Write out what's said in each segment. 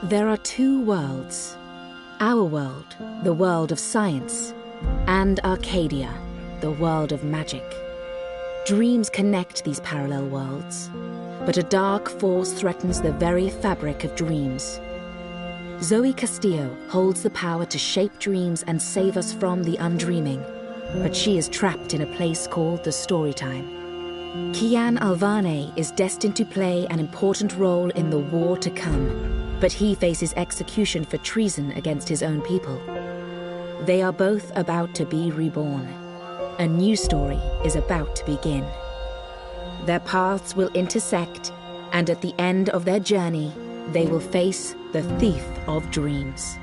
There are two worlds. Our world, the world of science, and Arcadia, the world of magic. Dreams connect these parallel worlds, but a dark force threatens the very fabric of dreams. Zoe Castillo holds the power to shape dreams and save us from the undreaming, but she is trapped in a place called the Storytime. Kian Alvane is destined to play an important role in the war to come, but he faces execution for treason against his own people. They are both about to be reborn. A new story is about to begin. Their paths will intersect, and at the end of their journey, they will face the thief of dreams.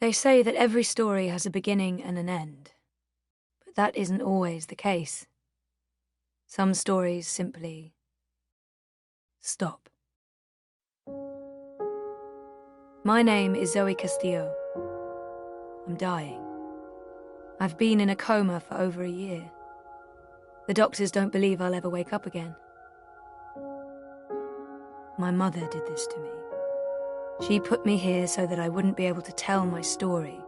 They say that every story has a beginning and an end, but that isn't always the case. Some stories simply stop. My name is Zoe Castillo. I'm dying. I've been in a coma for over a year. The doctors don't believe I'll ever wake up again. My mother did this to me. She put me here so that I wouldn't be able to tell my story,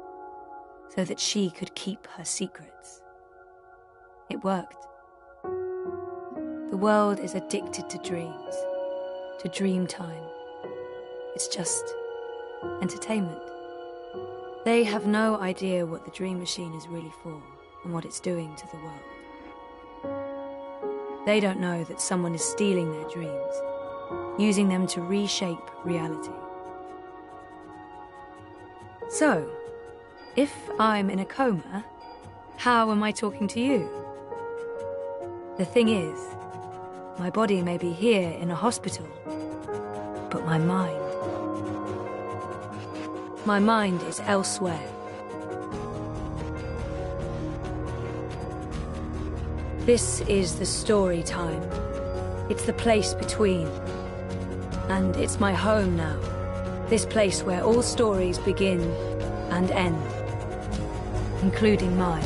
so that she could keep her secrets. It worked. The world is addicted to dreams, to dream time. It's just entertainment. They have no idea what the dream machine is really for and what it's doing to the world. They don't know that someone is stealing their dreams, using them to reshape reality. So, if I'm in a coma, how am I talking to you? The thing is, my body may be here in a hospital, but my mind is elsewhere. This is the story time. It's the place between. And it's my home now. This place where all stories begin and end, including mine.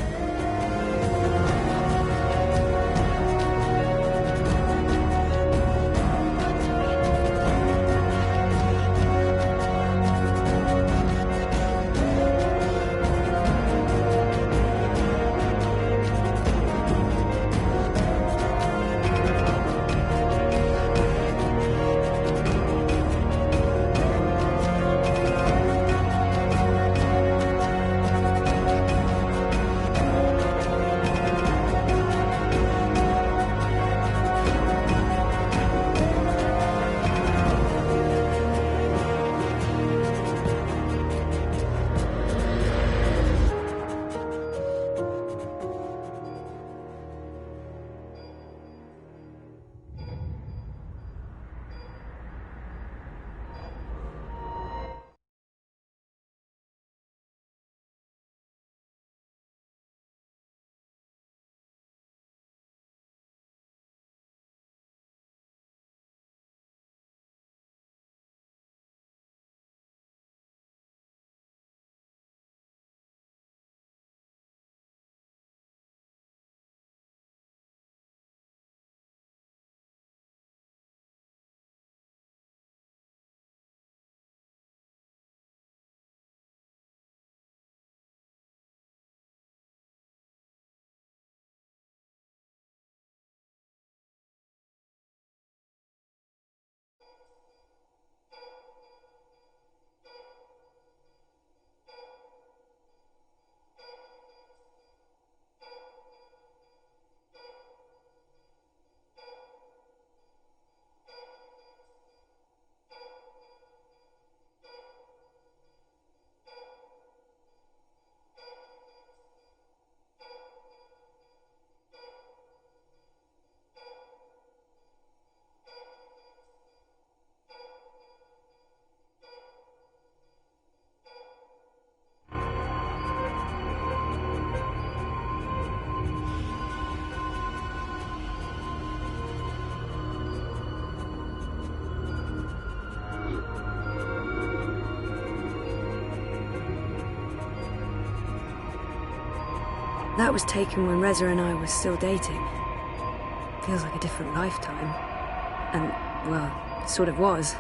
That was taken when Reza and I were still dating. Feels like a different lifetime. And, well, it sort of was.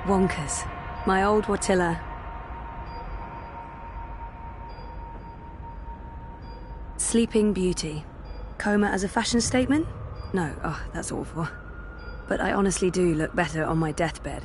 Wonkers. My old Watilla. Sleeping Beauty. Coma as a fashion statement? No, oh, that's awful. But I honestly do look better on my deathbed.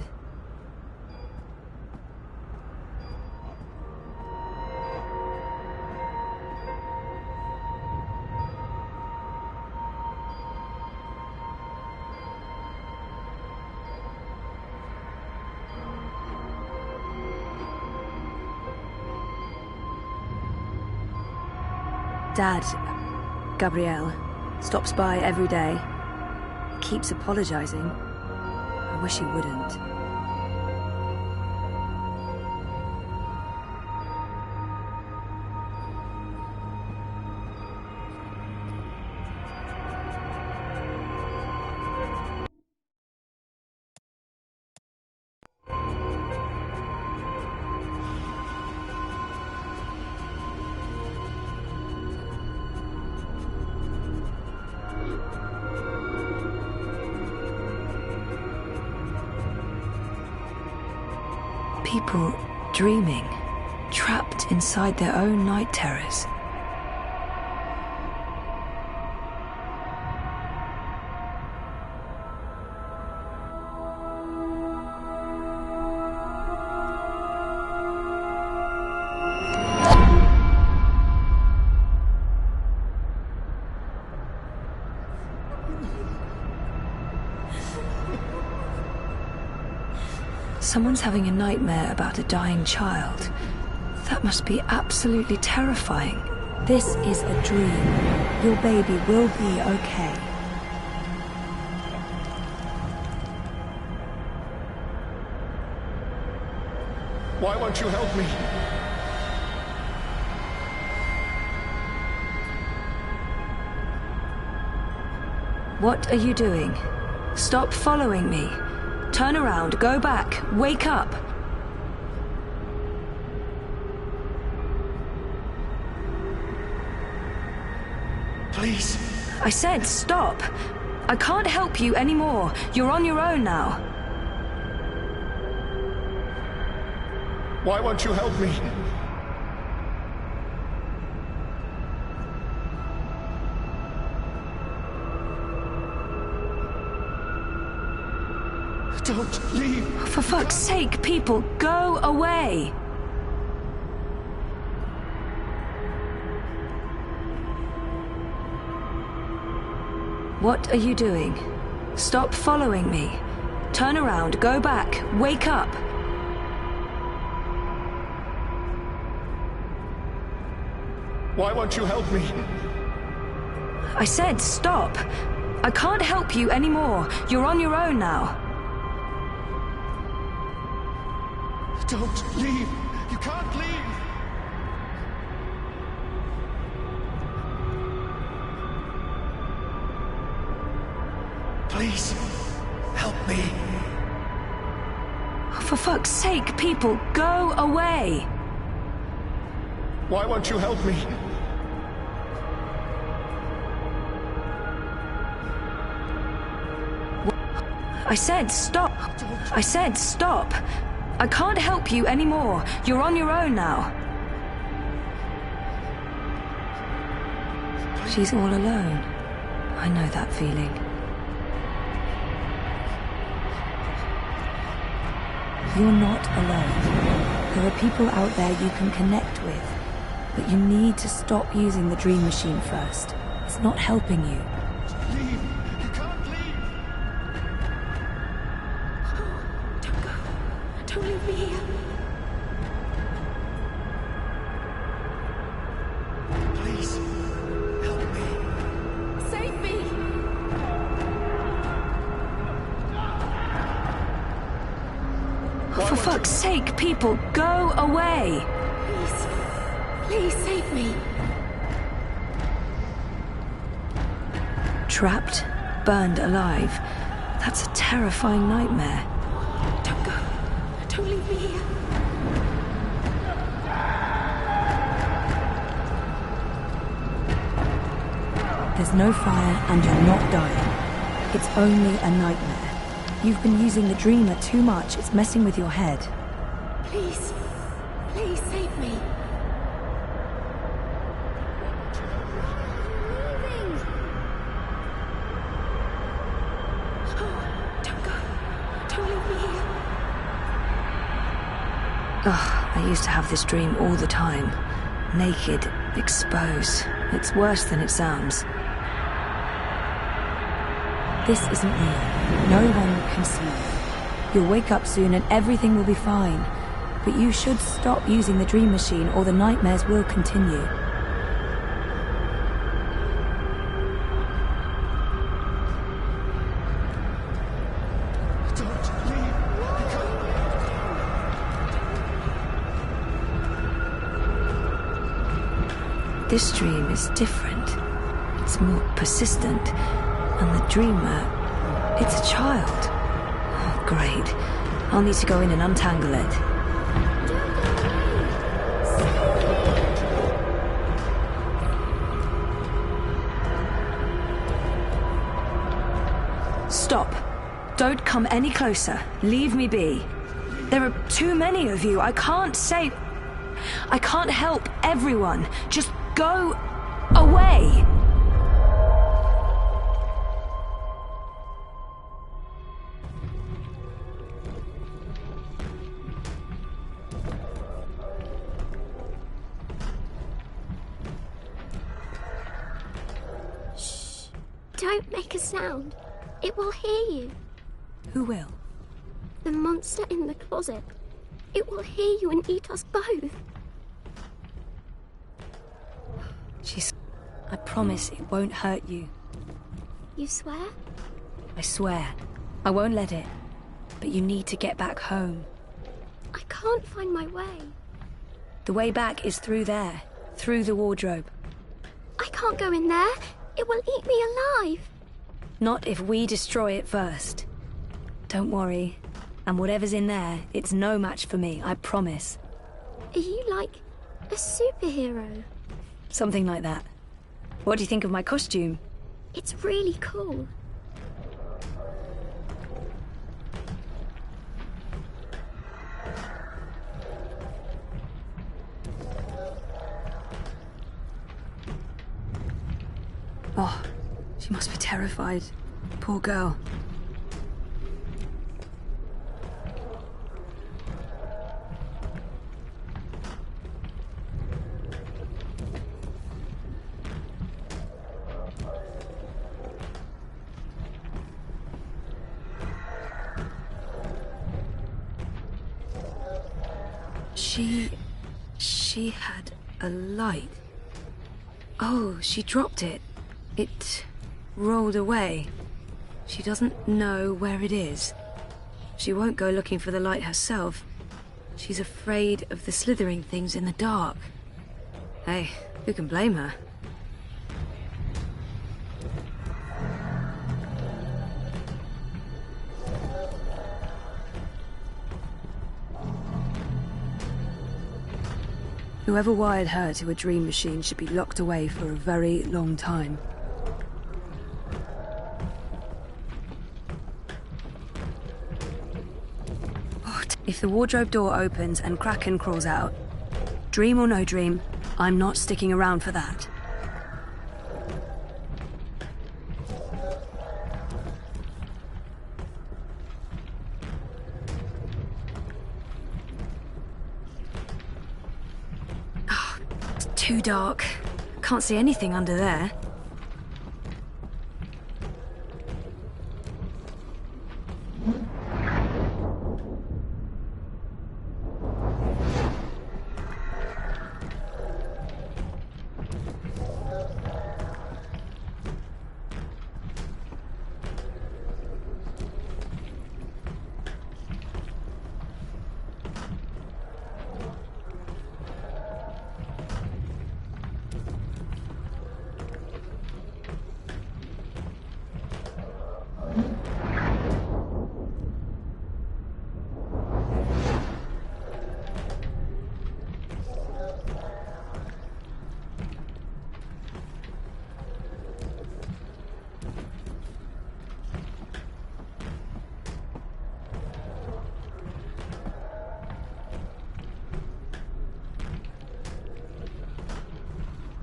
Dad, Gabrielle, stops by every day. He keeps apologizing. I wish he wouldn't. people dreaming, trapped inside their own night terrors. Someone's having a nightmare about a dying child. That must be absolutely terrifying. This is a dream. Your baby will be okay. Why won't you help me? What are you doing? Stop following me. Turn around, go back, wake up. Please. I said stop. I can't help you anymore. You're on your own now. Why won't you help me? Don't leave. For fuck's sake, people, go away. What are you doing? Stop following me. Turn around, go back, wake up. Why won't you help me? I said stop. I can't help you anymore. You're on your own now. Don't leave. You can't leave. Please, help me. For fuck's sake, people, go away. Why won't you help me? I said stop. I said stop. I can't help you anymore. You're on your own now. She's all alone. I know that feeling. You're not alone. There are people out there you can connect with. But you need to stop using the dream machine first. It's not helping you. Leave. You can't leave. Don't go. Don't leave me here. Please, help me. Save me. For fuck's sake, people, go away. Please save me. Trapped, burned alive. That's a terrifying nightmare. Don't go. Don't leave me here. There's no fire and you're not dying. It's only a nightmare. You've been using the dreamer too much. It's messing with your head. Please save me. Don't go. Don't leave me here. Ugh, I used to have this dream all the time. Naked, exposed. It's worse than it sounds. This isn't real. No one can see you. You'll wake up soon and everything will be fine. But you should stop using the dream machine or the nightmares will continue. Don't leave. You can't leave. This dream is different. It's more persistent. And the dreamer, it's a child. Oh, great. I'll need to go in and untangle it. Stop. Don't come any closer. Leave me be. There are too many of you. I can't help everyone. Just go away. Shh. Don't make a sound. It will hear you. Who will? The monster in the closet. It will hear you and eat us both. I promise it won't hurt you. You swear? I swear. I won't let it. But you need to get back home. I can't find my way. The way back is through there. Through the wardrobe. I can't go in there. It will eat me alive. Not if we destroy it first. Don't worry. And whatever's in there, it's no match for me, I promise. Are you like a superhero? Something like that. What do you think of my costume? It's really cool. Oh, she must be terrified. Poor girl. She had a light. Oh, she dropped it. It rolled away. She doesn't know where it is. She won't go looking for the light herself. She's afraid of the slithering things in the dark. Hey, who can blame her? Whoever wired her to a dream machine should be locked away for a very long time. If the wardrobe door opens and Kraken crawls out, dream or no dream, I'm not sticking around for that. Oh, it's too dark. Can't see anything under there.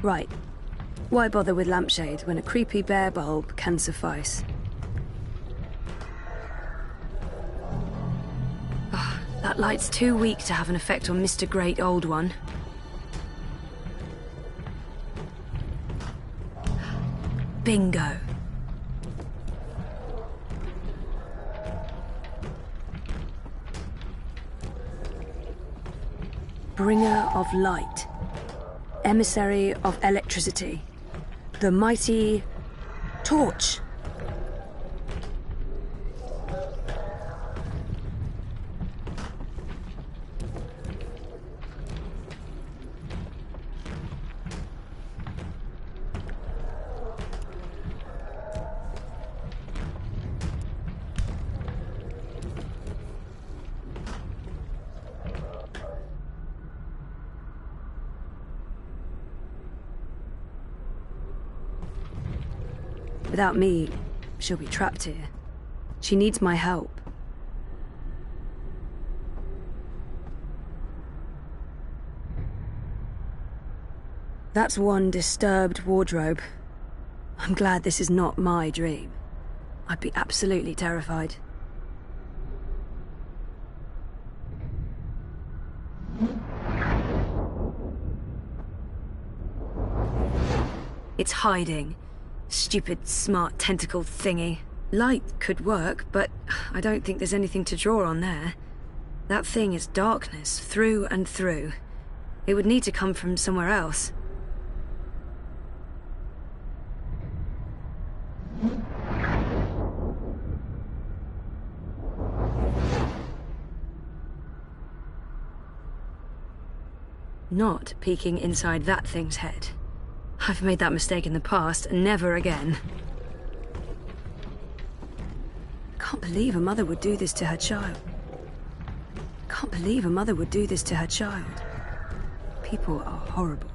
Right. Why bother with lampshade when a creepy bear bulb can suffice? Oh, that light's too weak to have an effect on Mr. Great Old One. Bingo. Bringer of light. Emissary of electricity. The mighty torch. Without me, she'll be trapped here. She needs my help. That's one disturbed wardrobe. I'm glad this is not my dream. I'd be absolutely terrified. It's hiding. Stupid, smart, tentacled thingy. Light could work, but I don't think there's anything to draw on there. That thing is darkness, through and through. It would need to come from somewhere else. Not peeking inside that thing's head. I've made that mistake in the past, and never again. Can't believe a mother would do this to her child. Can't believe a mother would do this to her child. People are horrible.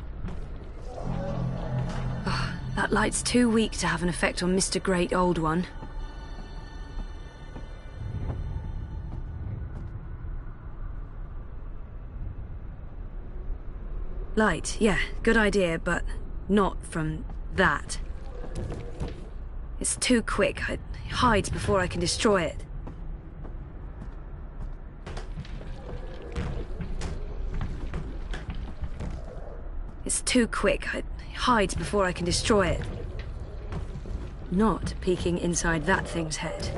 Oh, that light's too weak to have an effect on Mr. Great Old One. Light, yeah, good idea, but not from that. It's too quick. It hides before I can destroy it. It's too quick. It hides before I can destroy it. Not peeking inside that thing's head.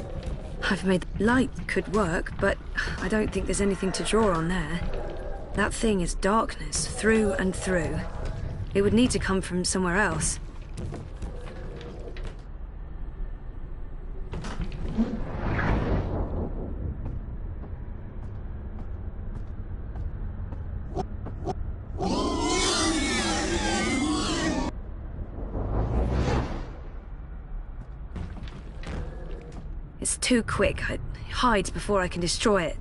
I've made... Light could work, but I don't think there's anything to draw on there. That thing is darkness, through and through. It would need to come from somewhere else. It's too quick. It hides before I can destroy it.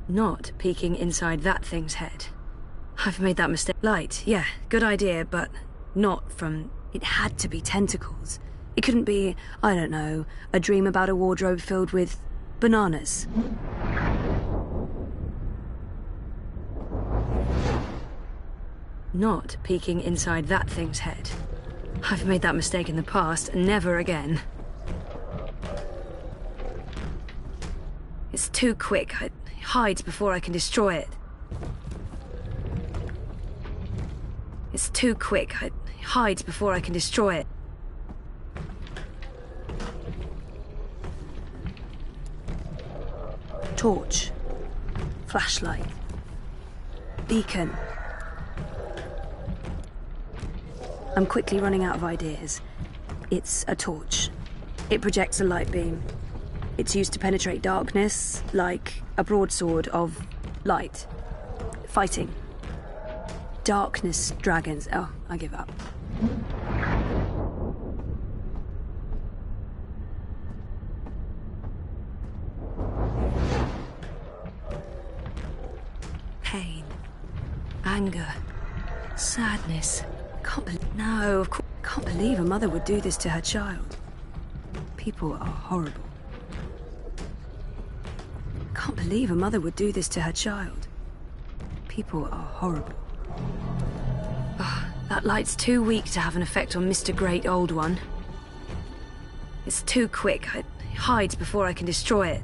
Not peeking inside that thing's head. I've made that mistake. Light, yeah, good idea, but not from... It had to be tentacles. It couldn't be, I don't know, a dream about a wardrobe filled with bananas. Not peeking inside that thing's head. I've made that mistake in the past, and never again. It's too quick. It hides before I can destroy it. It's too quick. It hides before I can destroy it. Torch. Flashlight. Beacon. I'm quickly running out of ideas. It's a torch. It projects a light beam. It's used to penetrate darkness, like a broadsword of light. Fighting. Darkness dragons. Oh, I give up. Pain. Anger. Sadness. No, of course. Can't believe a mother would do this to her child. People are horrible. Can't believe a mother would do this to her child. People are horrible. Oh, that light's too weak to have an effect on Mr. Great Old One. It's too quick. It hides before I can destroy it.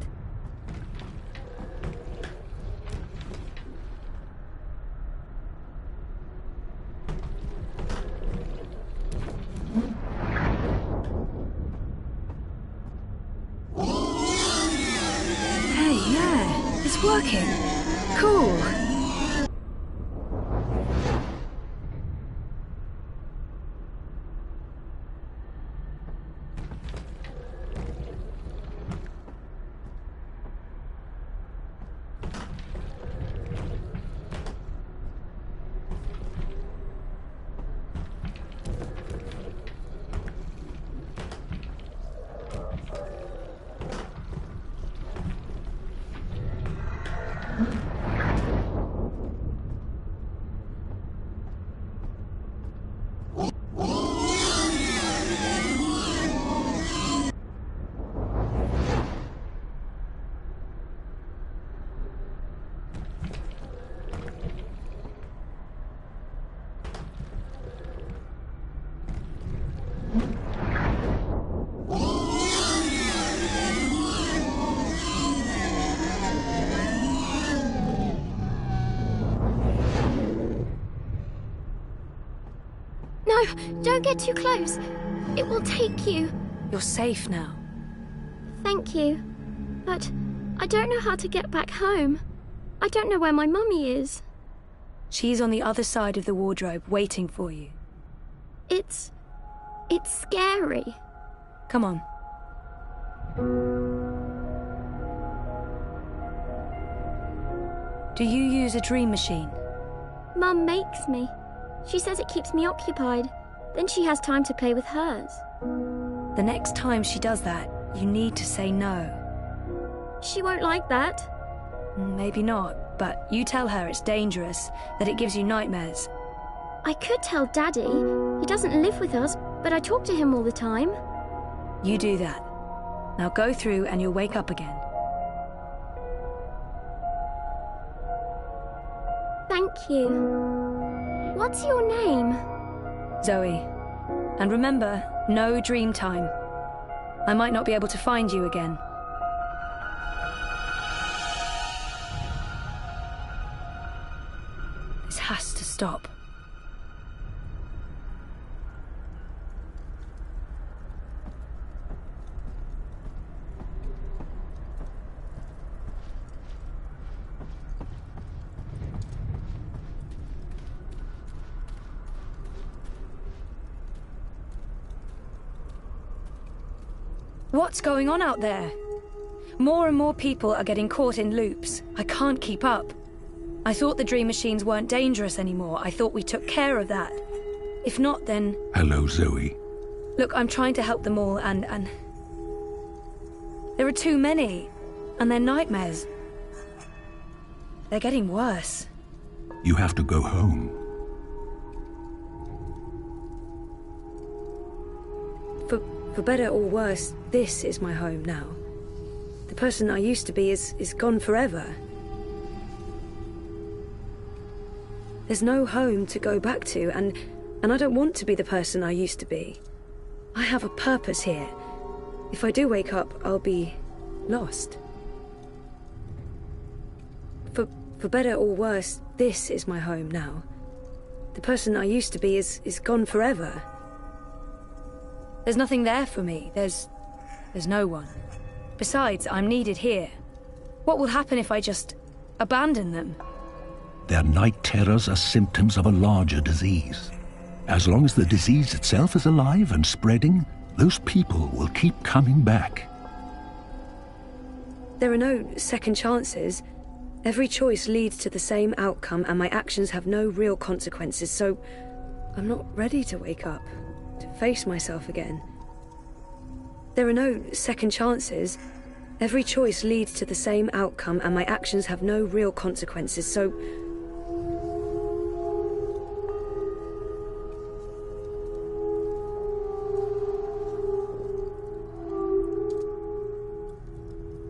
Working. Cool. No, don't get too close. It will take you. You're safe now. Thank you. But I don't know how to get back home. I don't know where my mummy is. She's on the other side of the wardrobe, waiting for you. It's scary. Come on. Do you use a dream machine? Mum makes me. She says it keeps me occupied. Then she has time to play with hers. The next time she does that, you need to say no. She won't like that. Maybe not, but you tell her it's dangerous, that it gives you nightmares. I could tell Daddy. He doesn't live with us, but I talk to him all the time. You do that. Now go through and you'll wake up again. Thank you. What's your name? Zoe. And remember, no dream time. I might not be able to find you again. This has to stop. What's going on out there? More and more people are getting caught in loops. I can't keep up. I thought the dream machines weren't dangerous anymore. I thought we took care of that. If not, then... Hello, Zoe. Look, I'm trying to help them all, and... There are too many. And they're nightmares. They're getting worse. You have to go home. For better or worse, this is my home now. The person I used to be is gone forever. There's no home to go back to, and I don't want to be the person I used to be. I have a purpose here. If I do wake up, I'll be lost. For better or worse, this is my home now. The person I used to be is gone forever. There's nothing there for me. There's no one. Besides, I'm needed here. What will happen if I just abandon them? Their night terrors are symptoms of a larger disease. As long as the disease itself is alive and spreading, those people will keep coming back. There are no second chances. Every choice leads to the same outcome, and my actions have no real consequences, so I'm not ready to wake up, to face myself again. There are no second chances. Every choice leads to the same outcome, and my actions have no real consequences, so...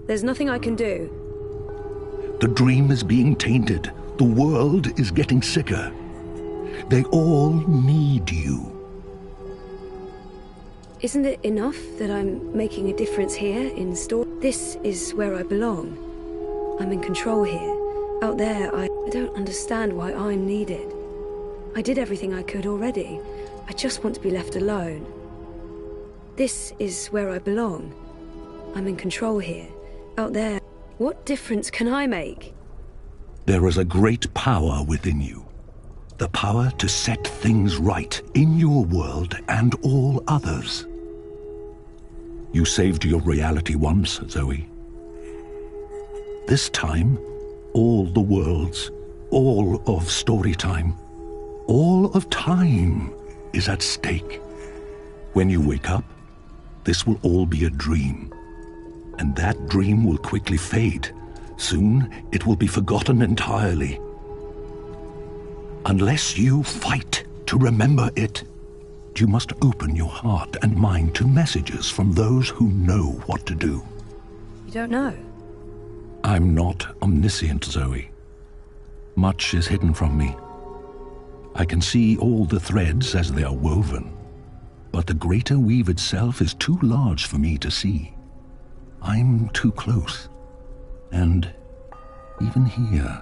There's nothing I can do. The dream is being tainted. The world is getting sicker. They all need you. Isn't it enough that I'm making a difference here in store? This is where I belong. I'm in control here. Out there, I don't understand why I'm needed. I did everything I could already. I just want to be left alone. This is where I belong. I'm in control here. Out there, what difference can I make? There is a great power within you. The power to set things right in your world and all others. You saved your reality once, Zoe. This time, all the worlds, all of story time, all of time is at stake. When you wake up, this will all be a dream. And that dream will quickly fade, Soon it will be forgotten entirely. Unless you fight to remember it, you must open your heart and mind to messages from those who know what to do. You don't know? I'm not omniscient, Zoe. Much is hidden from me. I can see all the threads as they are woven, but the greater weave itself is too large for me to see. I'm too close. And even here,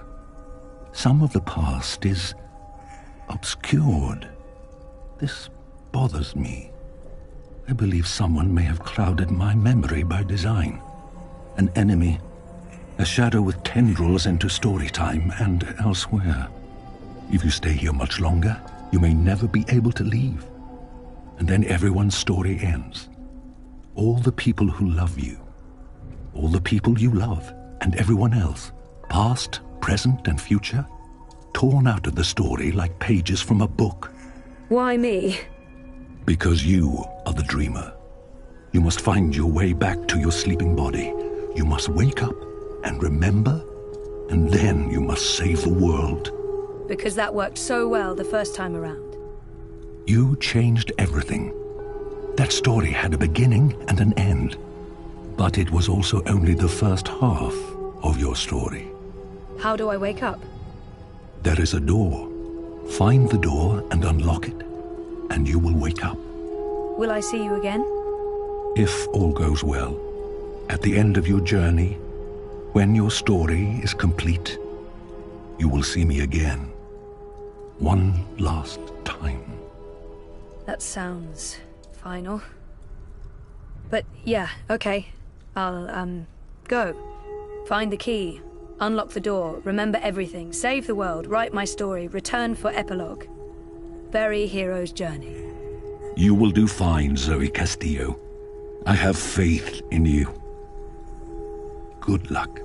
some of the past is obscured. This bothers me. I believe someone may have clouded my memory by design. An enemy, a shadow with tendrils into story time and elsewhere. If you stay here much longer, you may never be able to leave. And then everyone's story ends. All the people who love you, all the people you love, and everyone else, past, present, and future, torn out of the story like pages from a book. Why me? Because you are the dreamer. You must find your way back to your sleeping body. You must wake up and remember, and then you must save the world. Because that worked so well the first time around. You changed everything. That story had a beginning and an end. But it was also only the first half of your story. How do I wake up? There is a door. Find the door and unlock it, and you will wake up. Will I see you again? If all goes well, at the end of your journey, when your story is complete, you will see me again. One last time. That sounds final. But yeah, okay. I'll, go. Find the key. Unlock the door. Remember everything. Save the world. Write my story. Return for epilogue. Bury hero's journey. You will do fine, Zoe Castillo. I have faith in you. Good luck.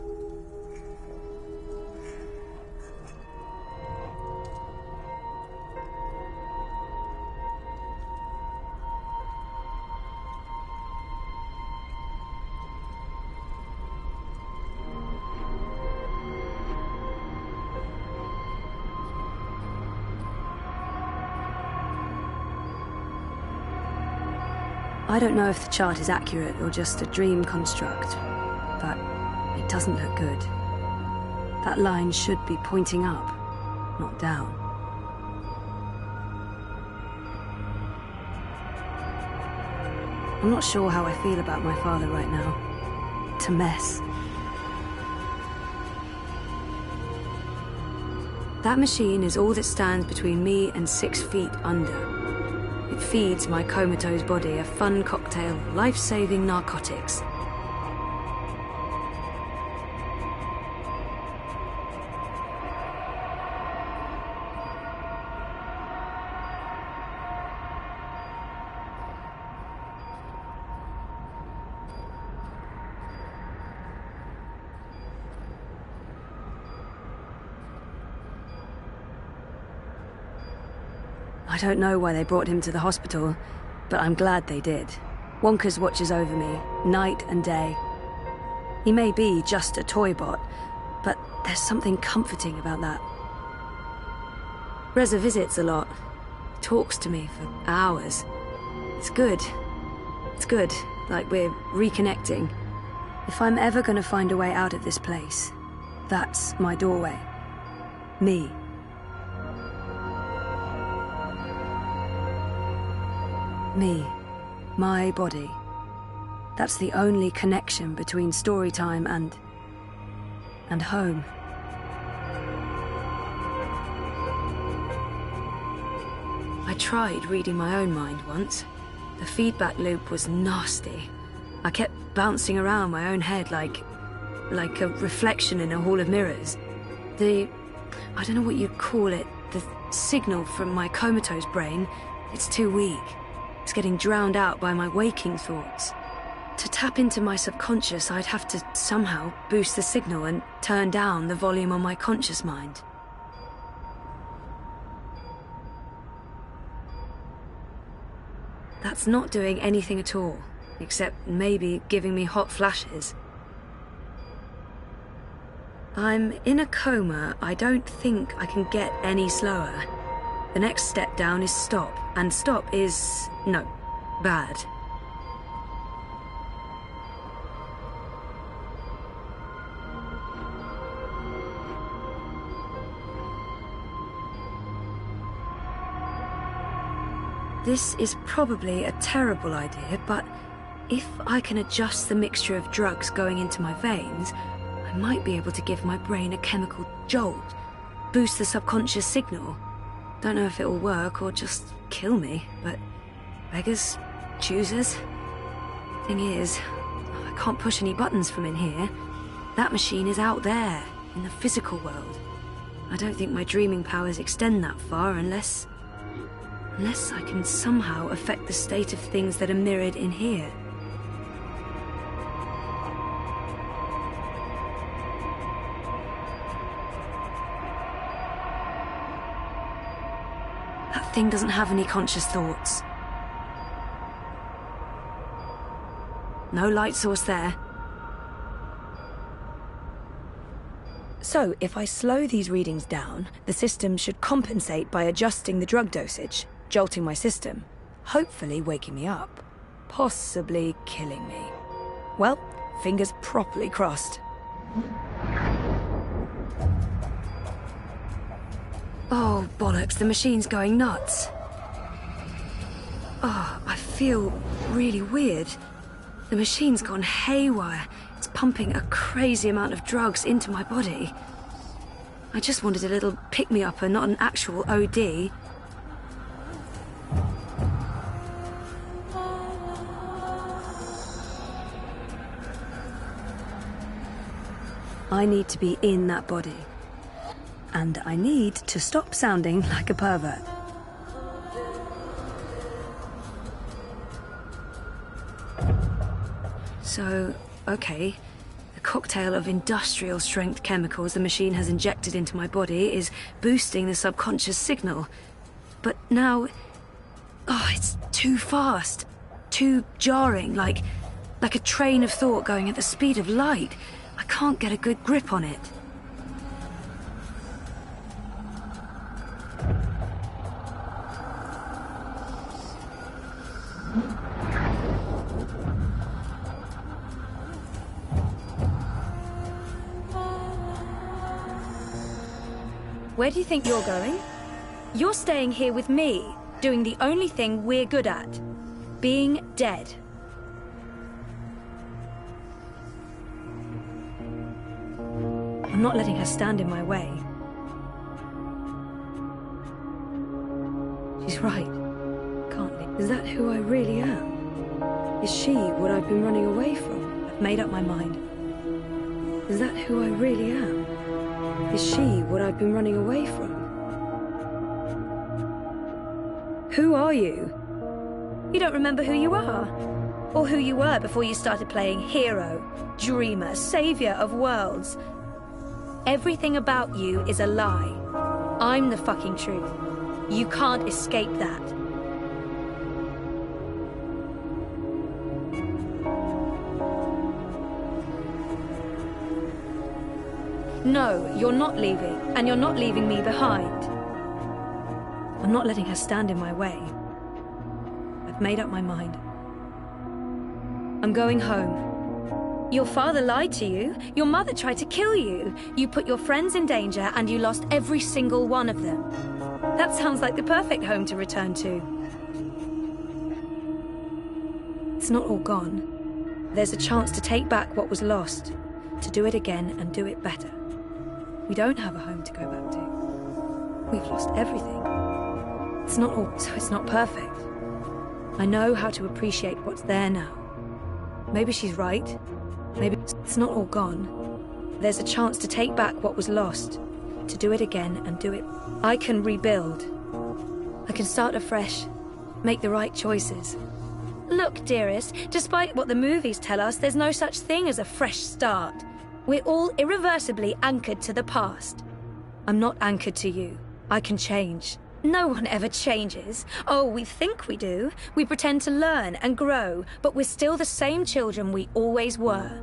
I don't know if the chart is accurate or just a dream construct, but it doesn't look good. That line should be pointing up, not down. I'm not sure how I feel about my father right now. It's a mess. That machine is all that stands between me and 6 feet under. It feeds my comatose body a fun cocktail of life-saving narcotics. I don't know why they brought him to the hospital, but I'm glad they did. Wonkers watches over me, night and day. He may be just a toy bot, but there's something comforting about that. Reza visits a lot. Talks to me for hours. It's good. It's good, like we're reconnecting. If I'm ever gonna find a way out of this place, that's my doorway. Me. Me, my body. That's the only connection between story time and home. I tried reading my own mind once. The feedback loop was nasty. I kept bouncing around my own head like a reflection in a hall of mirrors. I don't know what you'd call it, the signal from my comatose brain, it's too weak. It's getting drowned out by my waking thoughts. To tap into my subconscious, I'd have to somehow boost the signal and turn down the volume on my conscious mind. That's not doing anything at all, except maybe giving me hot flashes. I'm in a coma. I don't think I can get any slower. The next step down is stop, and stop is... no, bad. This is probably a terrible idea, but if I can adjust the mixture of drugs going into my veins, I might be able to give my brain a chemical jolt, boost the subconscious signal. Don't know if it will work or just kill me, but beggars, choosers. Thing is, I can't push any buttons from in here. That machine is out there, in the physical world. I don't think my dreaming powers extend that far unless I can somehow affect the state of things that are mirrored in here. That thing doesn't have any conscious thoughts. No light source there. So, if I slow these readings down, the system should compensate by adjusting the drug dosage, jolting my system, hopefully waking me up, possibly killing me. Well, fingers properly crossed. Oh, bollocks, the machine's going nuts. Oh, I feel really weird. The machine's gone haywire. It's pumping a crazy amount of drugs into my body. I just wanted a little pick-me-upper, not an actual OD. I need to be in that body. And I need to stop sounding like a pervert. So, okay, the cocktail of industrial-strength chemicals the machine has injected into my body is boosting the subconscious signal. But now... oh, it's too fast. Too jarring, like a train of thought going at the speed of light. I can't get a good grip on it. Where do you think you're going? You're staying here with me, doing the only thing we're good at. Being dead. I'm not letting her stand in my way. She's right. Can't leave. Is that who I really am? Is she what I've been running away from? I've made up my mind. Is that who I really am? Is she what I've been running away from? Who are you? You don't remember who you are? Or who you were before you started playing hero, dreamer, savior of worlds? Everything about you is a lie. I'm the fucking truth. You can't escape that. No, you're not leaving, and you're not leaving me behind. I'm not letting her stand in my way. I've made up my mind. I'm going home. Your father lied to you. Your mother tried to kill you. You put your friends in danger and you lost every single one of them. That sounds like the perfect home to return to. It's not all gone. There's a chance to take back what was lost, to do it again and do it better. We don't have a home to go back to. We've lost everything. It's not all, so it's not perfect. I know how to appreciate what's there now. Maybe she's right. Maybe it's not all gone. There's a chance to take back what was lost, to do it again and do it. I can rebuild. I can start afresh, make the right choices. Look, dearest, despite what the movies tell us, there's no such thing as a fresh start. We're all irreversibly anchored to the past. I'm not anchored to you. I can change. No one ever changes. Oh, we think we do. We pretend to learn and grow, but we're still the same children we always were.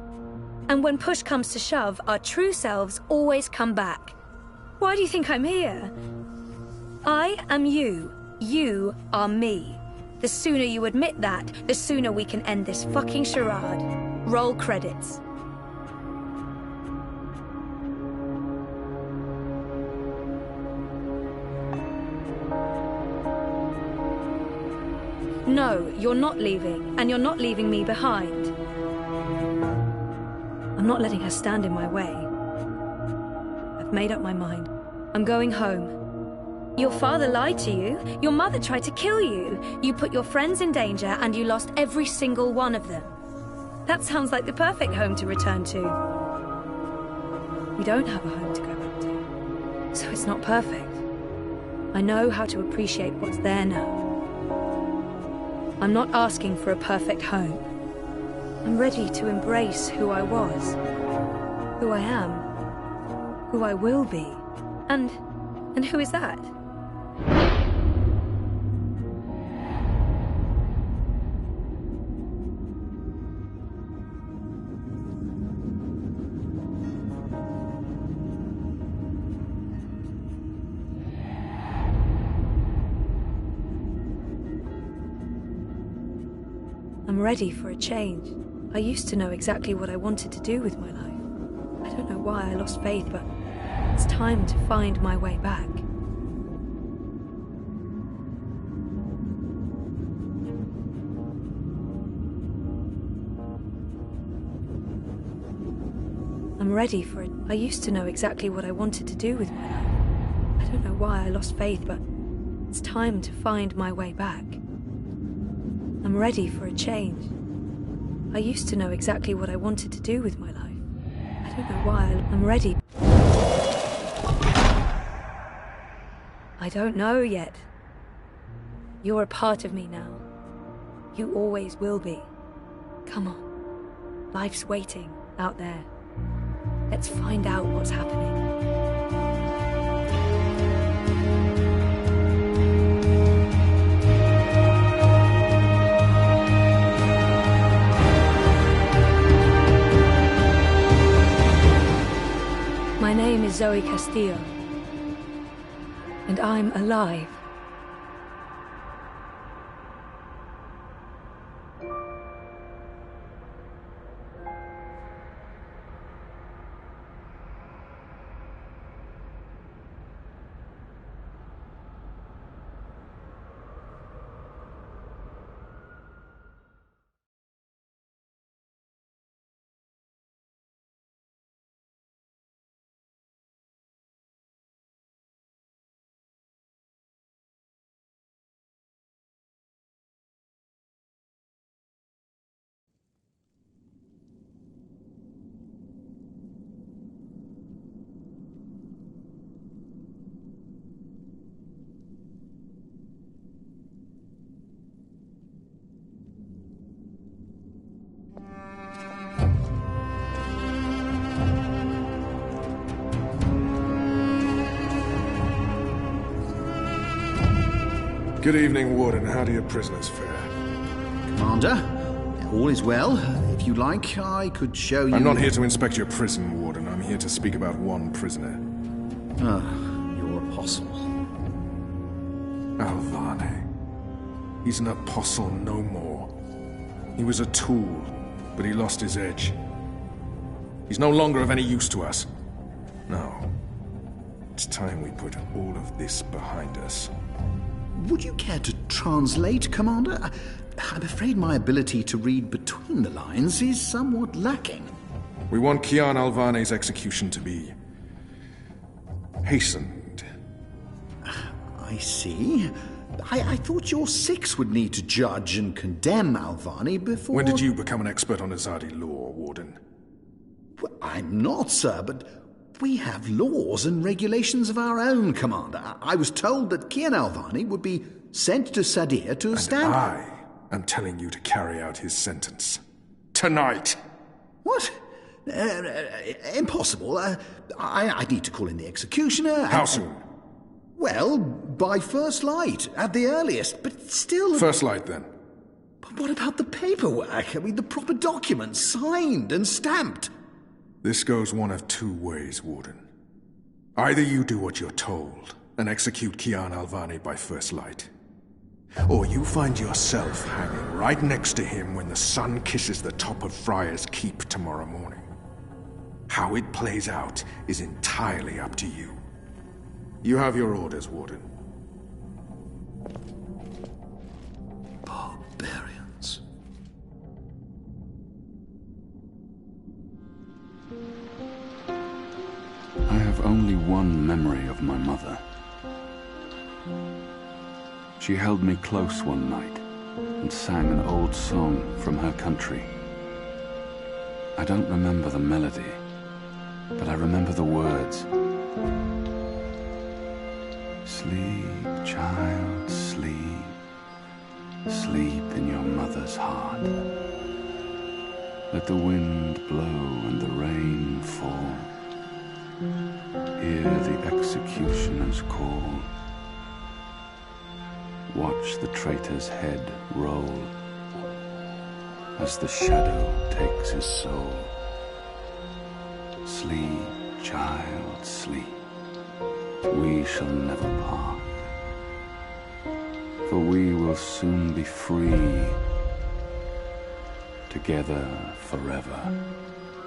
And when push comes to shove, our true selves always come back. Why do you think I'm here? I am you. You are me. The sooner you admit that, the sooner we can end this fucking charade. Roll credits. No, you're not leaving, and you're not leaving me behind. I'm not letting her stand in my way. I've made up my mind. I'm going home. Your father lied to you. Your mother tried to kill you. You put your friends in danger, and you lost every single one of them. That sounds like the perfect home to return to. We don't have a home to go back to, so it's not perfect. I know how to appreciate what's there now. I'm not asking for a perfect home. I'm ready to embrace who I was, who I am, who I will be. And who is that? I'm ready for a change. I used to know exactly what I wanted to do with my life. I don't know why I lost faith, but it's time to find my way back. I'm ready for it. I used to know exactly what I wanted to do with my life. I don't know why I lost faith, but it's time to find my way back. I'm ready for a change. I used to know exactly what I wanted to do with my life. I don't know why I'm ready. I don't know yet. You're a part of me now. You always will be. Come on. Life's waiting out there. Let's find out what's happening. My name is Zoe Castillo, and I'm alive. Good evening, Warden. How do your prisoners fare? Commander, all is well. If you like, I could show you... I'm not here to inspect your prison, Warden. I'm here to speak about one prisoner. Ah, your apostle. Alvane. He's an apostle no more. He was a tool, but he lost his edge. He's no longer of any use to us. No. It's time we put all of this behind us. Would you care to translate, Commander? I'm afraid my ability to read between the lines is somewhat lacking. We want Kian Alvane's execution to be... hastened. I see. I thought your six would need to judge and condemn Alvane before... When did you become an expert on Azadi law, Warden? Well, I'm not, sir, but... we have laws and regulations of our own, Commander. I was told that Kian Alvane would be sent to Sadir to stand... And I am telling you to carry out his sentence. Tonight! What? Impossible. I need to call in the executioner. How soon? Well, by first light, at the earliest, but still... First light, then. But what about the paperwork? I mean, the proper documents, signed and stamped. This goes one of two ways, Warden. Either you do what you're told and execute Kian Alvani by first light, or you find yourself hanging right next to him when the sun kisses the top of Friar's Keep tomorrow morning. How it plays out is entirely up to you. You have your orders, Warden. Barbarians. I have only one memory of my mother. She held me close one night and sang an old song from her country. I don't remember the melody, but I remember the words. Sleep, child, sleep. Sleep in your mother's heart. Let the wind blow and the rain fall. Hear the executioner's call. Watch the traitor's head roll as the shadow takes his soul. Sleep, child, sleep. We shall never part, for we will soon be free, together forever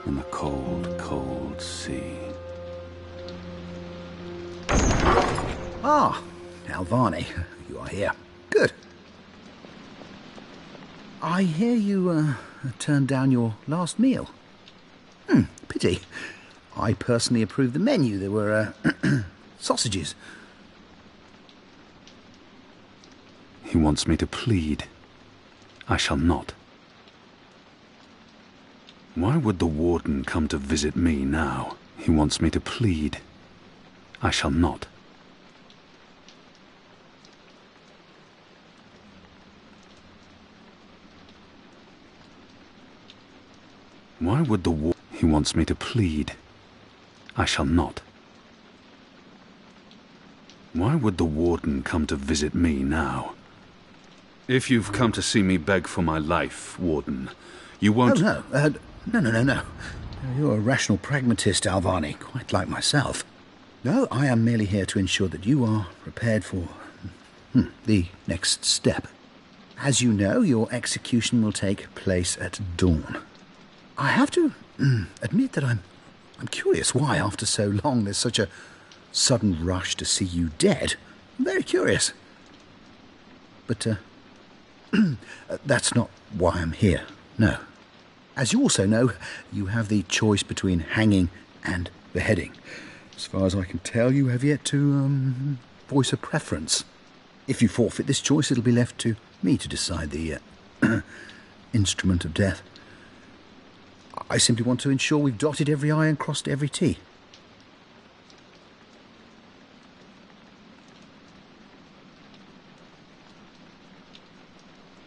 in the cold, cold sea. Ah, Alvani, you are here. Good. I hear you turned down your last meal. Pity. I personally approved the menu. There were sausages. He wants me to plead. I shall not. Why would the warden come to visit me now? He wants me to plead. I shall not. Why would the warden... He wants me to plead. I shall not. Why would the warden come to visit me now? If you've come to see me beg for my life, Warden, you won't... No. You're a rational pragmatist, Alvani, quite like myself. No, I am merely here to ensure that you are prepared for the next step. As you know, your execution will take place at dawn. I have to admit that I'm curious why, after so long, there's such a sudden rush to see you dead. I'm very curious. But, that's not why I'm here, no. As you also know, you have the choice between hanging and beheading. As far as I can tell, you have yet to, voice a preference. If you forfeit this choice, it'll be left to me to decide the, instrument of death. I simply want to ensure we've dotted every I and crossed every T.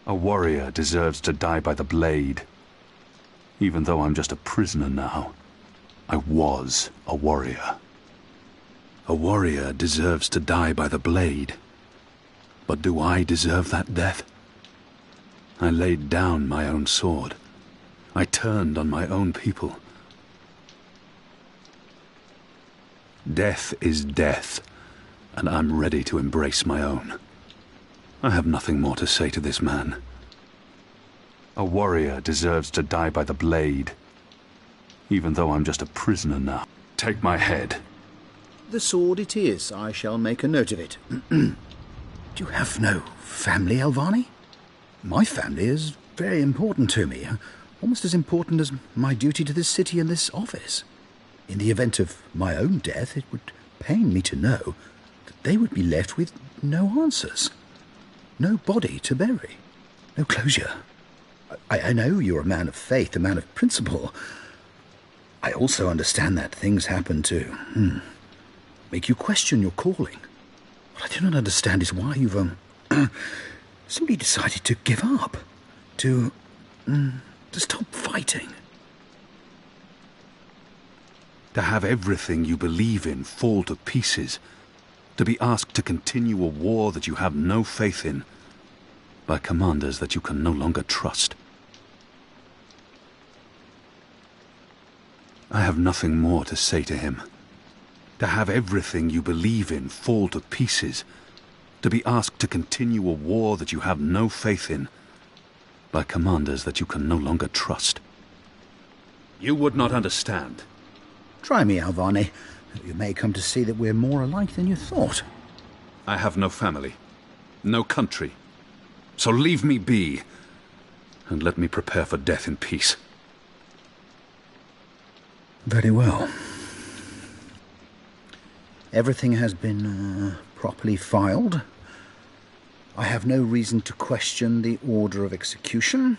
A warrior deserves to die by the blade. Even though I'm just a prisoner now, I was a warrior. A warrior deserves to die by the blade. But do I deserve that death? I laid down my own sword. I turned on my own people. Death is death, and I'm ready to embrace my own. I have nothing more to say to this man. A warrior deserves to die by the blade, even though I'm just a prisoner now. Take my head. The sword it is. I shall make a note of it. Do you have no family, Alvani? My family is very important to me. Almost as important as my duty to this city and this office. In the event of my own death, it would pain me to know that they would be left with no answers. No body to bury. No closure. I know you're a man of faith, a man of principle. I also understand that things happen to make you question your calling. What I do not understand is why you've simply decided to give up. To stop fighting. To have everything you believe in fall to pieces. To be asked to continue a war that you have no faith in by commanders that you can no longer trust. I have nothing more to say to him. To have everything you believe in fall to pieces. To be asked to continue a war that you have no faith in. By commanders that you can no longer trust. You would not understand. Try me, Alvani. You may come to see that we're more alike than you thought. I have no family. No country. So leave me be. And let me prepare for death in peace. Very well. Everything has been properly filed. I have no reason to question the order of execution.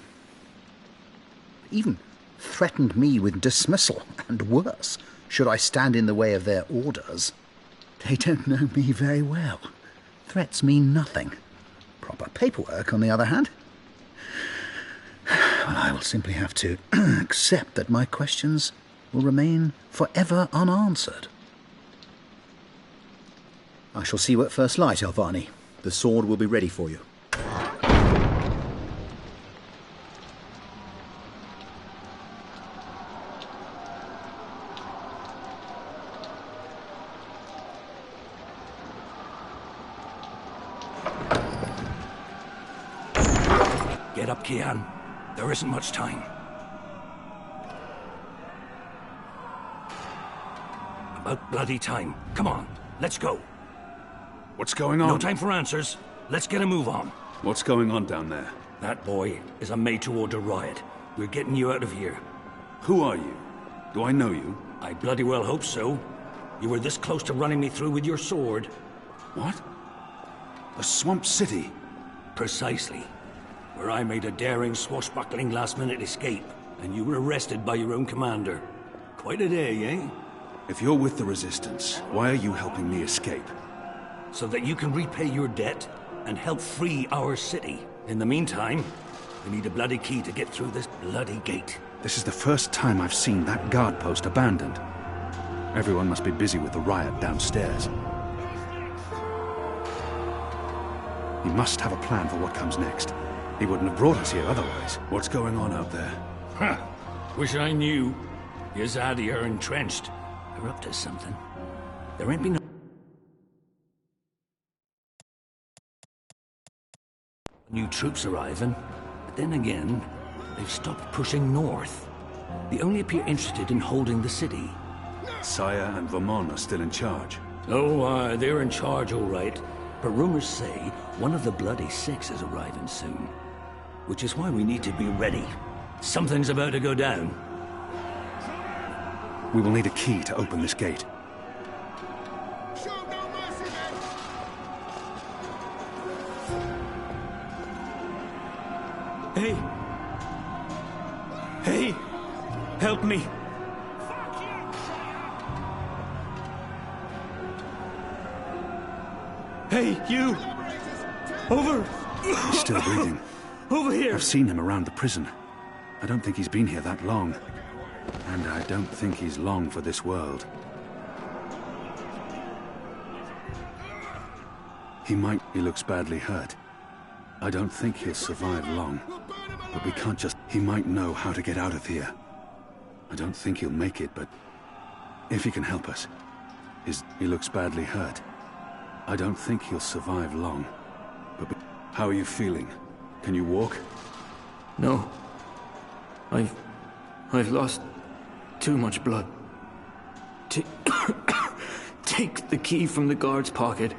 Even threatened me with dismissal, and worse, should I stand in the way of their orders. They don't know me very well. Threats mean nothing. Proper paperwork, on the other hand. Well, I will simply have to accept that my questions will remain forever unanswered. I shall see you at first light, Alvani. The sword will be ready for you. Get up, Kian. There isn't much time. About bloody time. Come on, let's go. What's going on? No time for answers. Let's get a move on. What's going on down there? That boy is a made-to-order riot. We're getting you out of here. Who are you? Do I know you? I bloody well hope so. You were this close to running me through with your sword. What? The Swamp City? Precisely. Where I made a daring, swashbuckling last-minute escape, and you were arrested by your own commander. Quite a day, eh? If you're with the Resistance, why are you helping me escape? So that you can repay your debt and help free our city. In the meantime, we need a bloody key to get through this bloody gate. This is the first time I've seen that guard post abandoned. Everyone must be busy with the riot downstairs. He must have a plan for what comes next. He wouldn't have brought us here otherwise. What's going on out there? Huh. Wish I knew. Yazadi are entrenched. They're up to something. There ain't been new troops arriving, but then again, they've stopped pushing north. They only appear interested in holding the city. Saya and Vermont are still in charge. Oh, they're in charge, all right. But rumors say one of the bloody six is arriving soon. Which is why we need to be ready. Something's about to go down. We will need a key to open this gate. Hey! Hey! Help me! Hey, you! Over! He's still breathing. Over here! I've seen him around the prison. I don't think he's been here that long. And I don't think he's long for this world. He looks badly hurt. I don't think he'll survive long. But we can't just... He might know how to get out of here. I don't think he'll make it, but... if he can help us. He looks badly hurt. I don't think he'll survive long. But how are you feeling? Can you walk? No. I've lost too much blood. Take the key from the guard's pocket.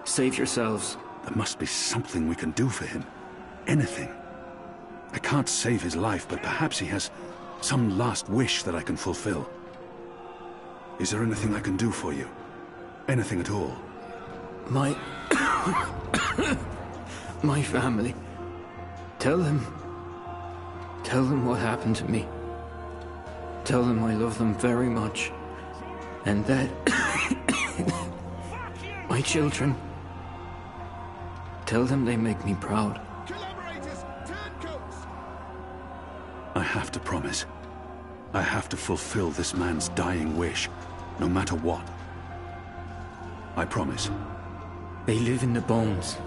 Save yourselves. There must be something we can do for him. Anything. I can't save his life, but perhaps he has some last wish that I can fulfill. Is there anything I can do for you? Anything at all? My family. Tell them what happened to me. Tell them I love them very much. And that my children. Tell them they make me proud. I have to promise. I have to fulfill this man's dying wish, no matter what. I promise. They live in the bones.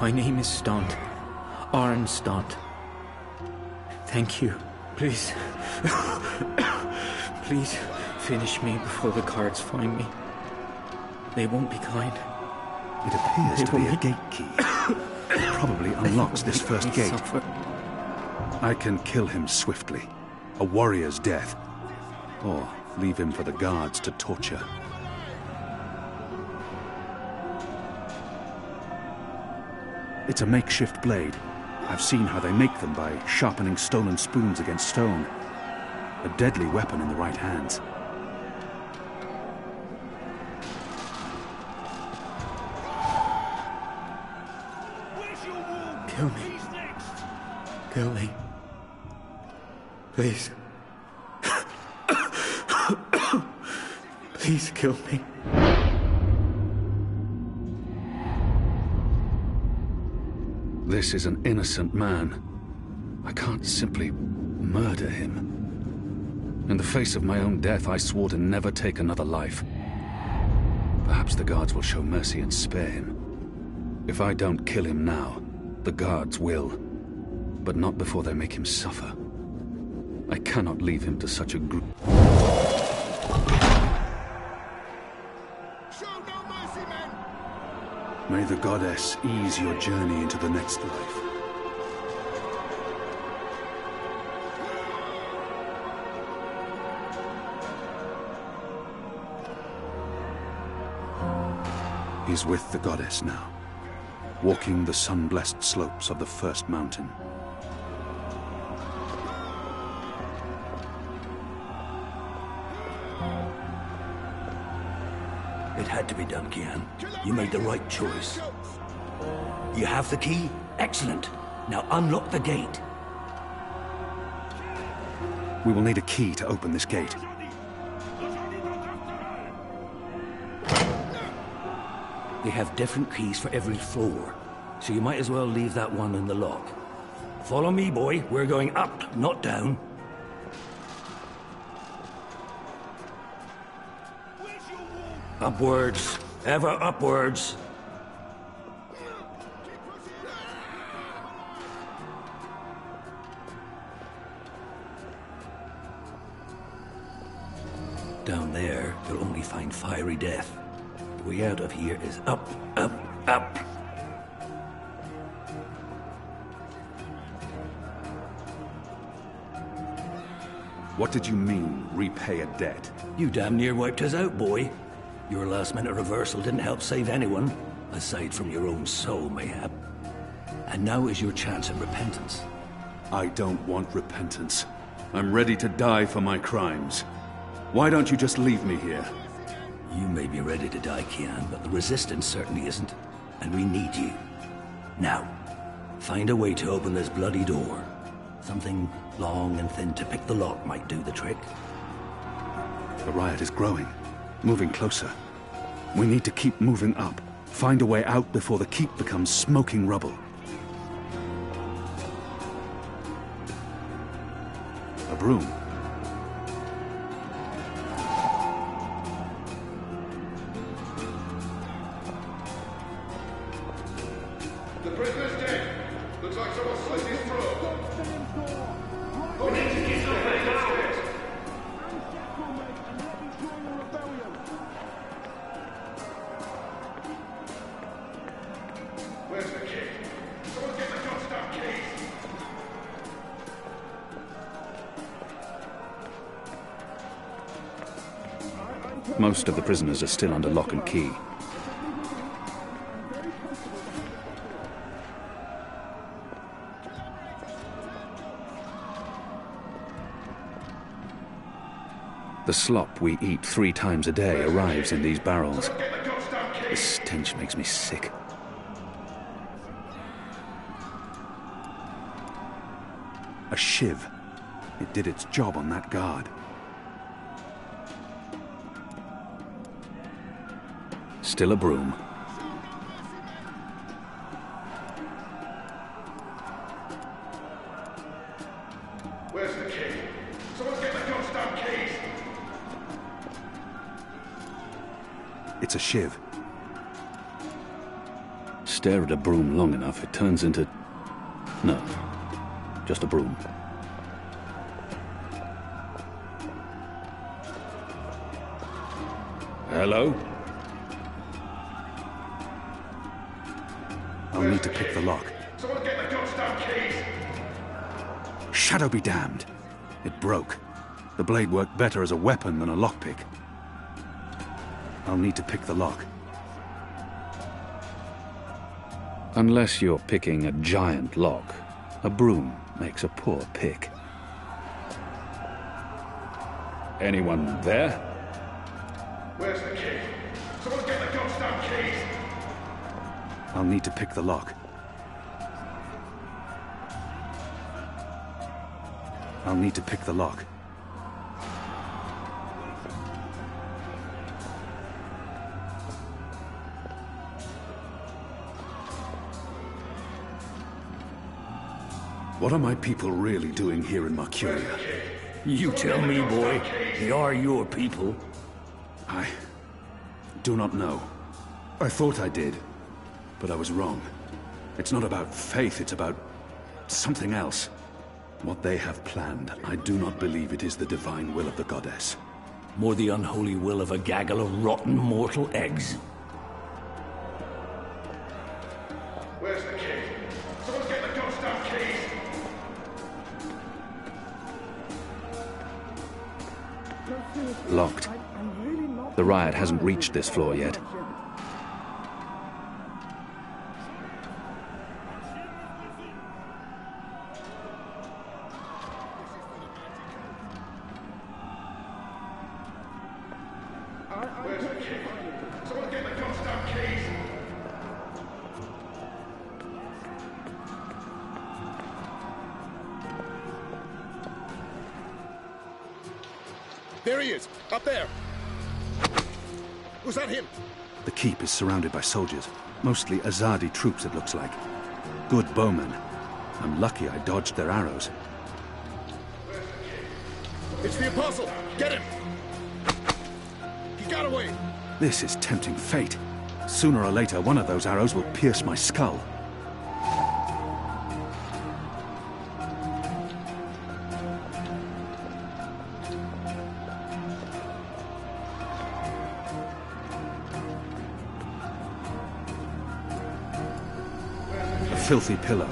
My name is Stunt. Arn Stunt. Thank you. Please. Please, finish me before the guards find me. They won't be kind. It appears to be a gate key. It probably unlocks this first gate. I can kill him swiftly. A warrior's death. Or leave him for the guards to torture. It's a makeshift blade. I've seen how they make them by sharpening stolen spoons against stone. A deadly weapon in the right hands. Kill me. Kill me. Please. Please kill me. This is an innocent man. I can't simply murder him. In the face of my own death, I swore to never take another life. Perhaps the guards will show mercy and spare him. If I don't kill him now, the guards will. But not before they make him suffer. I cannot leave him to such a group. May the goddess ease your journey into the next life. He's with the goddess now, walking the sun-blessed slopes of the first mountain. It had to be done, Kian. You made the right choice. You have the key? Excellent. Now unlock the gate. We will need a key to open this gate. They have different keys for every floor, so you might as well leave that one in the lock. Follow me, boy. We're going up, not down. Upwards. Ever upwards. Down there, you'll only find fiery death. The way out of here is up, up, up. What did you mean, repay a debt? You damn near wiped us out, boy. Your last-minute reversal didn't help save anyone, aside from your own soul, mayhap. And now is your chance at repentance. I don't want repentance. I'm ready to die for my crimes. Why don't you just leave me here? You may be ready to die, Kian, but the Resistance certainly isn't. And we need you. Now, find a way to open this bloody door. Something long and thin to pick the lock might do the trick. The riot is growing, moving closer. We need to keep moving up. Find a way out before the keep becomes smoking rubble. A broom. The prisoner's dead. Looks like someone slit his throat. We need to get something downstairs. Where's the key? Someone get the goddamn keys. Most of the prisoners are still under lock and key. The slop we eat 3 times a day arrives in these barrels. The stench makes me sick. A shiv. It did its job on that guard. Still a broom. Where's the key? Someone get the goddamn keys. It's a shiv. Stare at a broom long enough, it turns into... No, just a broom. Hello? I'll need to pick the lock. Someone get the goddamn keys! Shadow be damned. It broke. The blade worked better as a weapon than a lockpick. I'll need to pick the lock. Unless you're picking a giant lock, a broom makes a poor pick. Anyone there? Where's the key? Someone get the goddamn keys! I'll need to pick the lock. I'll need to pick the lock. What are my people really doing here in Mercuria? You tell me, boy. They are your people. I do not know. I thought I did, but I was wrong. It's not about faith, it's about something else. What they have planned, I do not believe it is the divine will of the goddess. More the unholy will of a gaggle of rotten mortal eggs. Where's the key? Someone get the goddamn keys! Locked. The riot hasn't reached this floor yet. Where's the key? Someone get the goddamn keys! There he is, up there. Was that him? The keep is surrounded by soldiers, mostly Azadi troops it looks like. Good bowmen. I'm lucky I dodged their arrows. It's the Apostle! Get him! He got away! This is tempting fate. Sooner or later, one of those arrows will pierce my skull. A filthy pillow.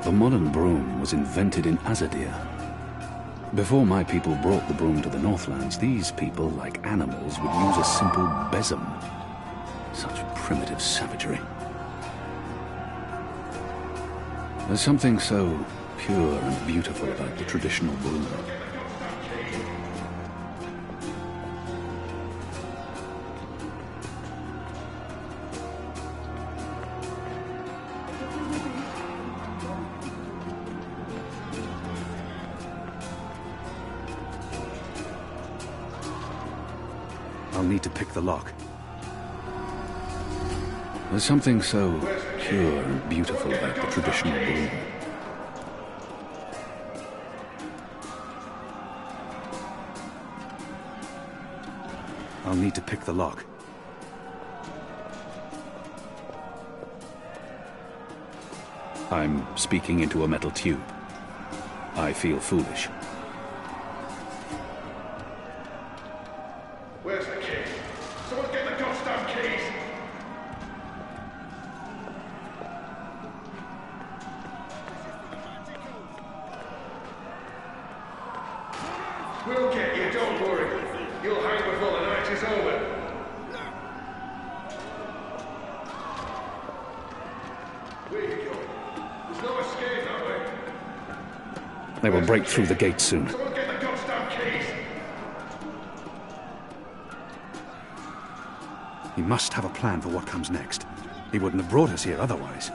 The modern broom was invented in Azadir. Before my people brought the broom to the Northlands, these people, like animals, would use a simple besom. Such primitive savagery. There's something so pure and beautiful about the traditional broom. I'll need to pick the lock. There's something so pure and beautiful about the traditional broom. I'll need to pick the lock. I'm speaking into a metal tube. I feel foolish. Where's the key? Someone get the goddamn keys! We'll get you, don't worry. You'll hang before the night is over. Where you going? There's no escape that way. They will break through the gate soon. Someone get the goddamn keys! He must have a plan for what comes next. He wouldn't have brought us here otherwise.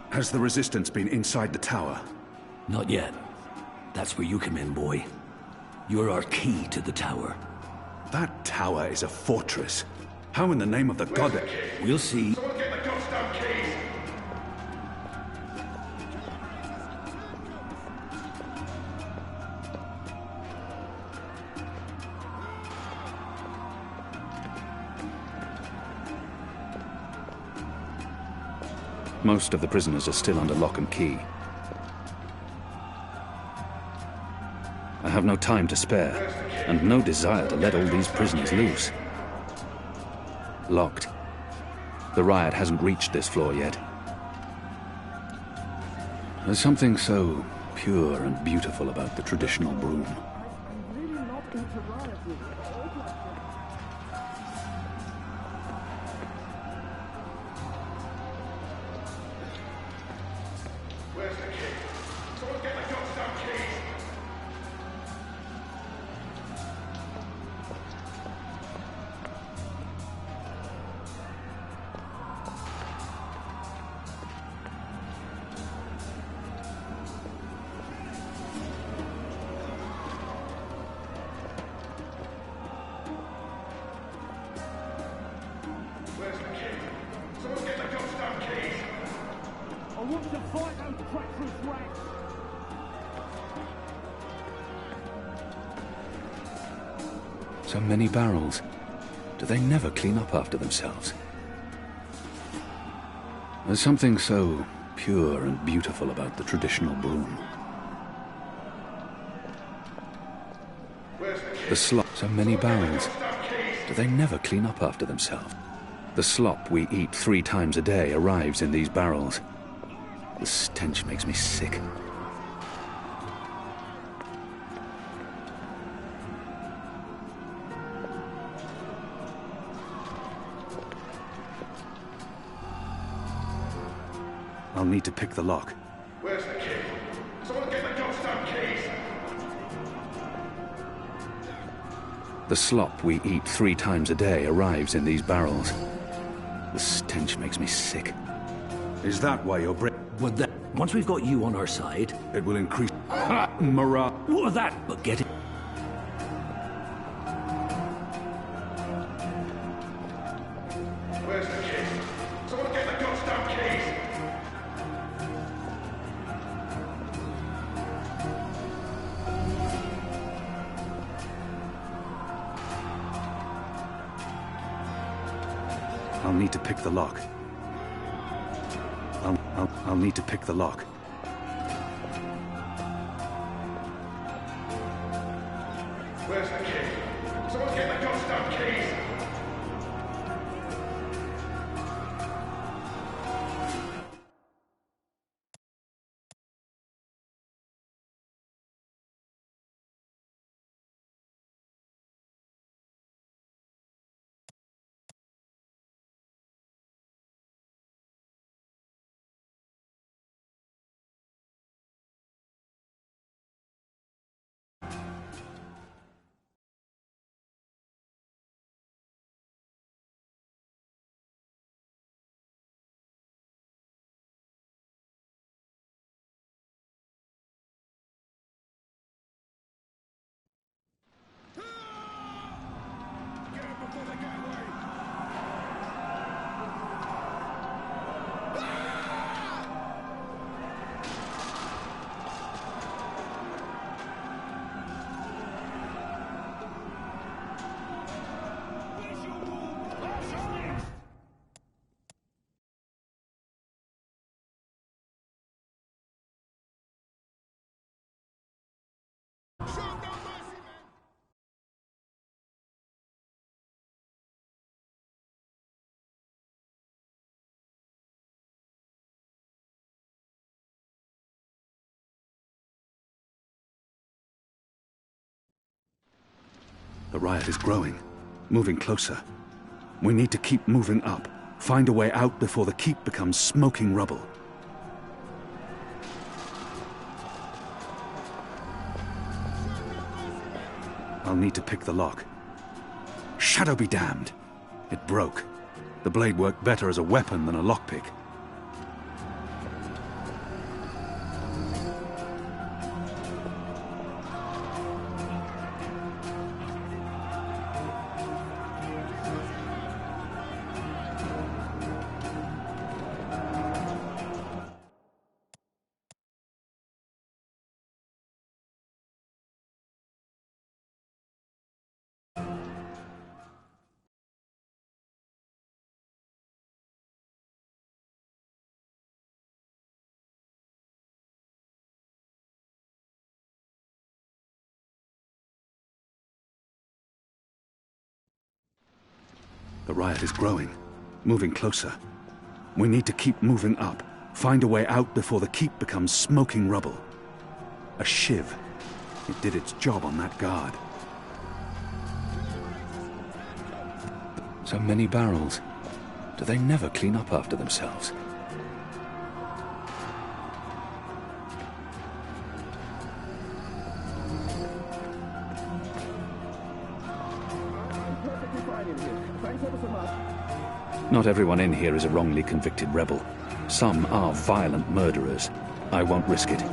Has the Resistance been inside the tower? Not yet. That's where you come in, boy. You're our key to the tower. That tower is a fortress. How in the name of the god... We'll see. Someone get the goddamn keys! Most of the prisoners are still under lock and key. I have no time to spare, and no desire to let all these prisoners loose. Locked. The riot hasn't reached this floor yet. There's something so pure and beautiful about the traditional broom. Where's the key? Someone get the goddamn keys! Where's the key? Someone get the goddamn keys! I want to fight those treacherous rats! So many barrels. Do they never clean up after themselves? There's something so pure and beautiful about the traditional broom. The slop. So many barrels. Do they never clean up after themselves? The slop we eat 3 times a day arrives in these barrels. The stench makes me sick. I'll need to pick the lock. Where's the key? Someone get the goddamn keys! The slop we eat 3 times a day arrives in these barrels. The stench makes me sick. Is that why you're Well, once we've got you on our side, It will increase morale. what of that? But get it. Where's the key? Someone get the goddamn keys! I'll need to pick the lock. I'll need to pick the lock. Where's the key? Someone get the goddamn keys! The riot is growing, moving closer. We need to keep moving up, find a way out before the keep becomes smoking rubble. I'll need to pick the lock. Shadow be damned! It broke. The blade worked better as a weapon than a lockpick. The riot is growing, moving closer. We need to keep moving up. Find a way out before the keep becomes smoking rubble. A shiv. It did its job on that guard. So many barrels. Do they never clean up after themselves? Not everyone in here is a wrongly convicted rebel. Some are violent murderers. I won't risk it.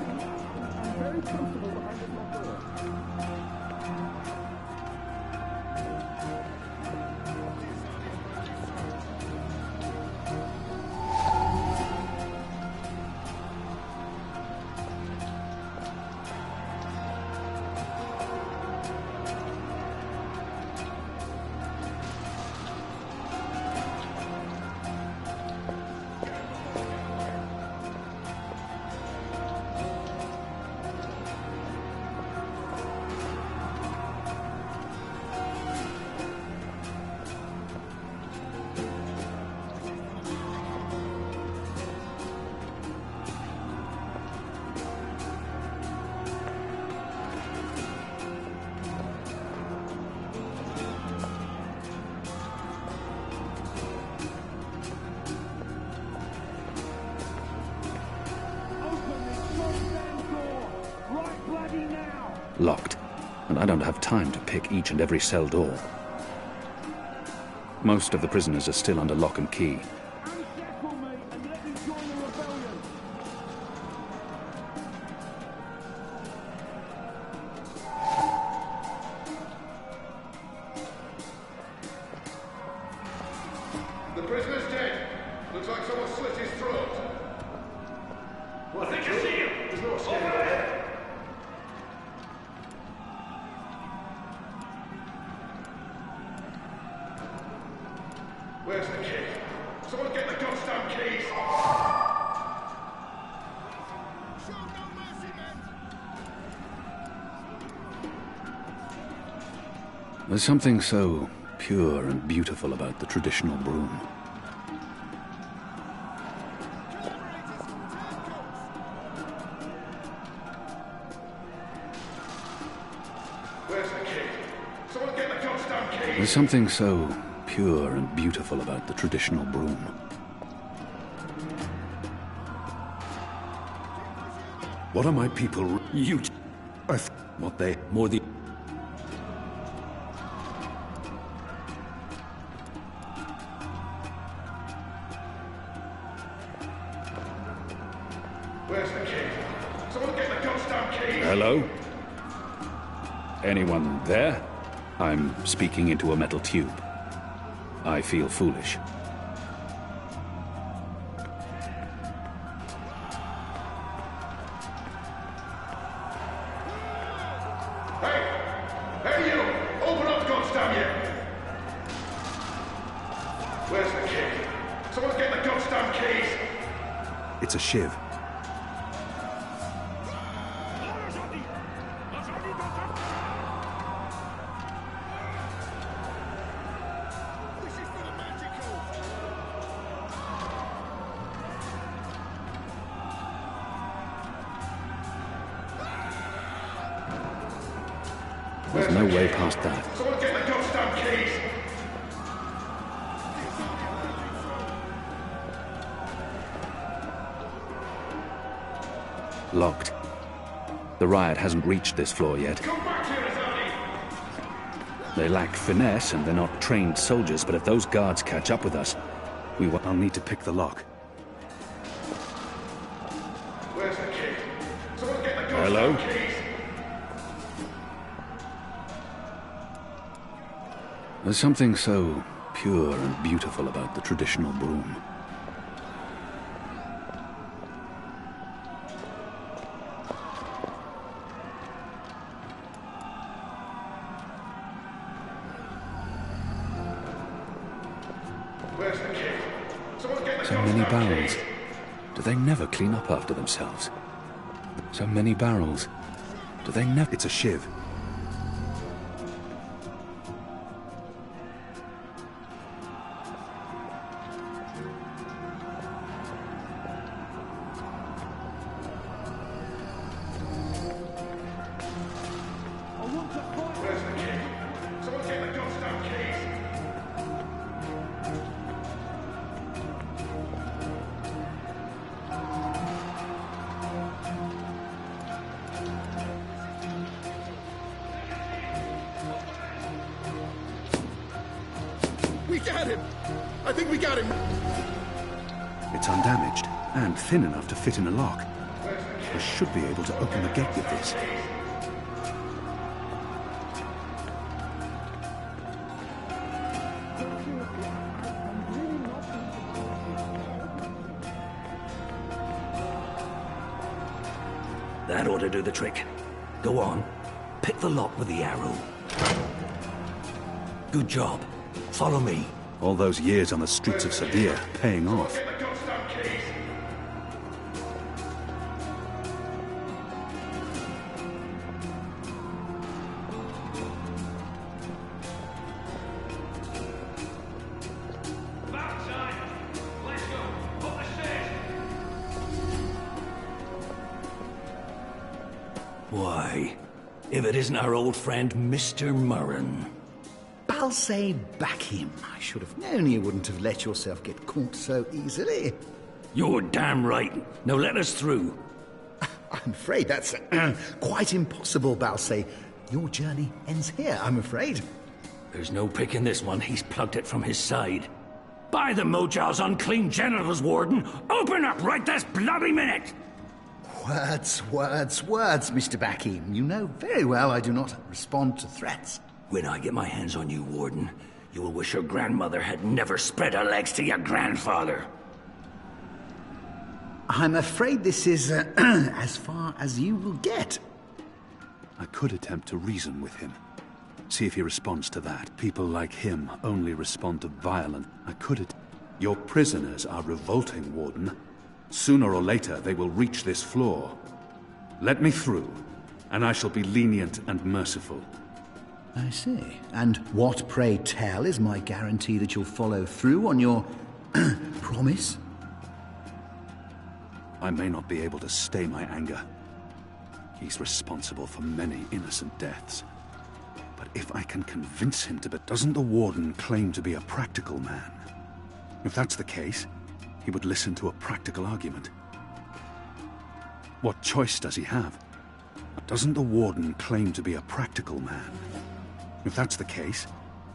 Locked, and I don't have time to pick each and every cell door. Most of the prisoners are still under lock and key. The prisoner's dead. Looks like someone slit his throat. Well, I think I see him. There's no escape. Over there. Where's the key? Someone get the goddamn keys! Show no mercy, men! There's something so pure and beautiful about the traditional broom. Where's the key? Someone get the goddamn keys! There's something so pure and beautiful about the traditional broom. What are my people? You. What they. More the. Where's the key? Someone get the goddamn keys! Hello? Anyone there? I'm speaking into a metal tube. I feel foolish. Hey! Hey, you! Open up, goddamn you! Where's the key? Someone get the goddamn keys! It's a shiv. There's no way past that. Someone get the goddamn keys! Locked. The riot hasn't reached this floor yet. Come back here, Azadi! They lack finesse and they're not trained soldiers, but if those guards catch up with us, I'll need to pick the lock. Where's the key? Someone get the goddamn Hello? keys! There's something so pure and beautiful about the traditional broom. Where's the key? Someone get the So many goddamn barrels. keys! Do they never clean up after themselves? So many barrels. Do they never... It's a shiv. Get him! I think we got him! It's undamaged, and thin enough to fit in a lock. I should be able to open the gate with this. That ought to do the trick. Go on. Pick the lock with the arrow. Good job. Follow me. All those years on the streets of Sevilla paying off. Why, if it isn't our old friend, Mr. Murren. Balsay Bakim. I should have known you wouldn't have let yourself get caught so easily. You're damn right. Now let us through. I'm afraid that's quite impossible, Balsay. Your journey ends here, I'm afraid. There's no picking this one. He's plugged it from his side. By the Mojal's unclean genitals, Warden! Open up right this bloody minute! Words, Mr. Bakim. You know very well I do not respond to threats. When I get my hands on you, Warden, you will wish your grandmother had never spread her legs to your grandfather. I'm afraid this is as far as you will get. I could attempt to reason with him. See if he responds to that. People like him only respond to violence. Your prisoners are revolting, Warden. Sooner or later, they will reach this floor. Let me through, and I shall be lenient and merciful. I see. And what, pray tell, is my guarantee that you'll follow through on your promise? I may not be able to stay my anger. He's responsible for many innocent deaths. But if I can convince him to... But doesn't the Warden claim to be a practical man? If that's the case, he would listen to a practical argument. What choice does he have? Doesn't the Warden claim to be a practical man? If that's the case,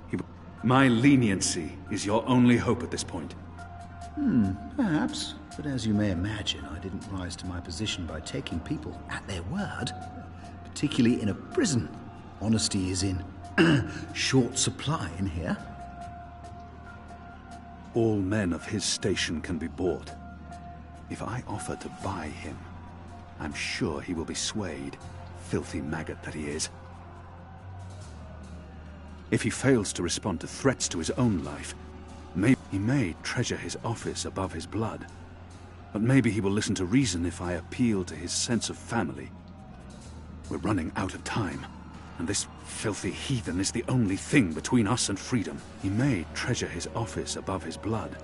he would... My leniency is your only hope at this point. Perhaps. But as you may imagine, I didn't rise to my position by taking people at their word. Particularly in a prison. Honesty is in short supply in here. All men of his station can be bought. If I offer to buy him, I'm sure he will be swayed, filthy maggot that he is. If he fails to respond to threats to his own life, he may treasure his office above his blood. But maybe he will listen to reason if I appeal to his sense of family. We're running out of time, and this filthy heathen is the only thing between us and freedom. He may treasure his office above his blood,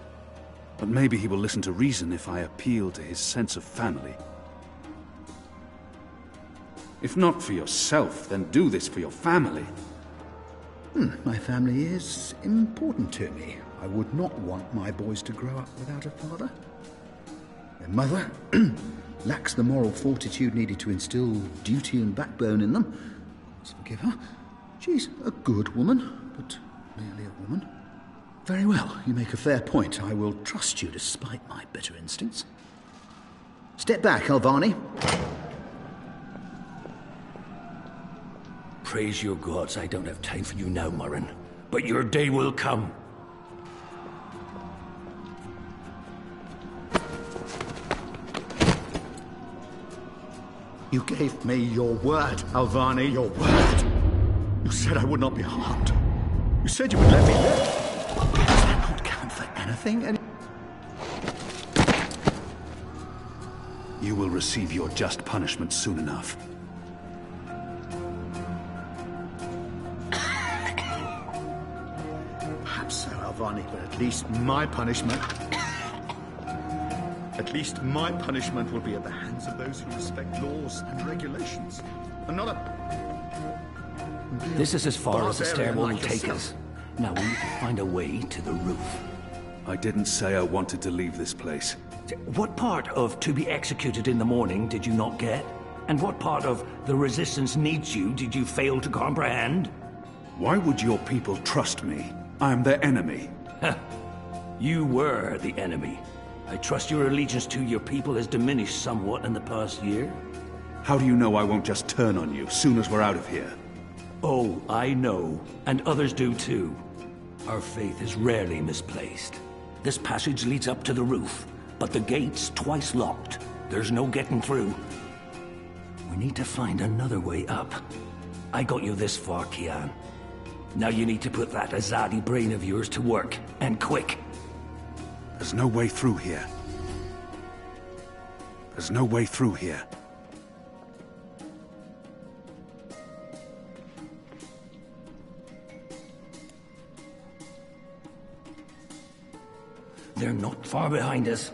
but maybe he will listen to reason if I appeal to his sense of family. If not for yourself, then do this for your family. My family is important to me. I would not want my boys to grow up without a father. Their mother lacks the moral fortitude needed to instill duty and backbone in them. Let's forgive her. She's a good woman, but merely a woman. Very well, you make a fair point. I will trust you despite my better instincts. Step back, Alvani. Praise your gods, I don't have time for you now, Murren. But your day will come. You gave me your word, Alvani, your word. You said I would not be harmed. You said you would let me live. Does that not count for anything? You will receive your just punishment soon enough. Perhaps so, Alvani, but at least my punishment... At least my punishment will be at the hands of those who respect laws and regulations, and not a... This is as far as the stairwell will like take us. Now we need to find a way to the roof. I didn't say I wanted to leave this place. What part of to be executed in the morning did you not get? And what part of the resistance needs you did you fail to comprehend? Why would your people trust me? I am their enemy. You were the enemy. I trust your allegiance to your people has diminished somewhat in the past year. How do you know I won't just turn on you soon as we're out of here? Oh, I know. And others do too. Our faith is rarely misplaced. This passage leads up to the roof, but the gate's twice locked. There's no getting through. We need to find another way up. I got you this far, Kian. Now you need to put that Azadi brain of yours to work, and quick. There's no way through here. There's no way through here. They're not far behind us.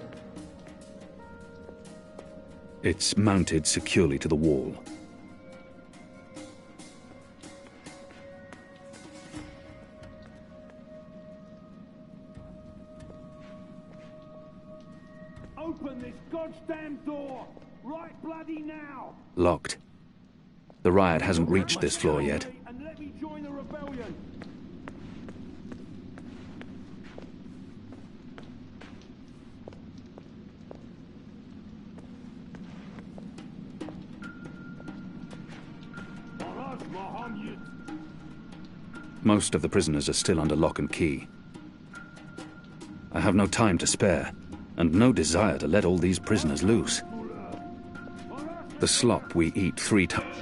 It's mounted securely to the wall. Open this goddamn door! Right bloody now! Locked. The riot hasn't reached this floor yet. And let me join the rebellion! Most of the prisoners are still under lock and key. I have no time to spare, and no desire to let all these prisoners loose. The slop we eat 3 times.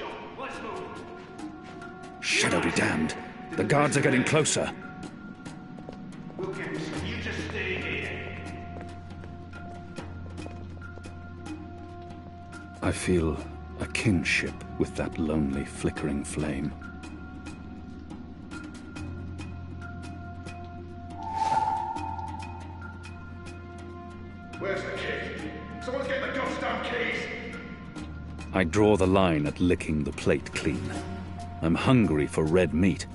Shadow be damned! The guards are getting closer! You just stay here. I feel a kinship with that lonely, flickering flame. Where's the key? Someone's getting the goddamn keys! I draw the line at licking the plate clean. I'm hungry for red meat,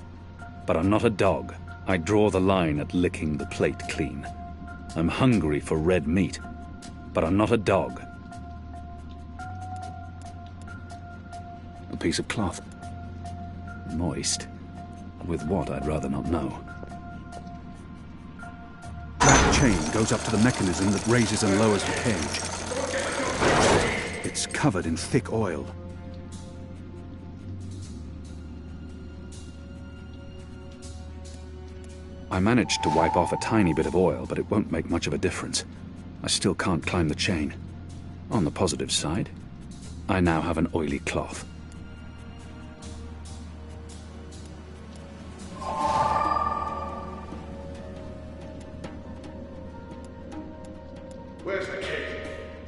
but I'm not a dog. I draw the line at licking the plate clean. I'm hungry for red meat, but I'm not a dog. A piece of cloth. Moist. With what, I'd rather not know. That chain goes up to the mechanism that raises and lowers the cage. It's covered in thick oil. I managed to wipe off a tiny bit of oil, but it won't make much of a difference. I still can't climb the chain. On the positive side, I now have an oily cloth. Where's the key?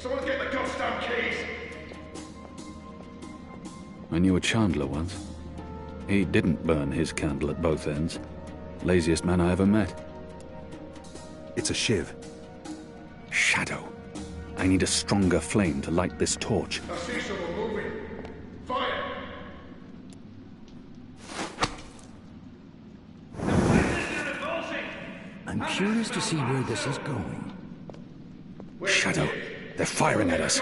Someone's getting the goddamn keys! I knew a chandler once. He didn't burn his candle at both ends. Laziest man I ever met. It's a shiv. Shadow. I need a stronger flame to light this torch. I see someone moving. Fire! I'm curious to see where this is going. Shadow. They're firing at us.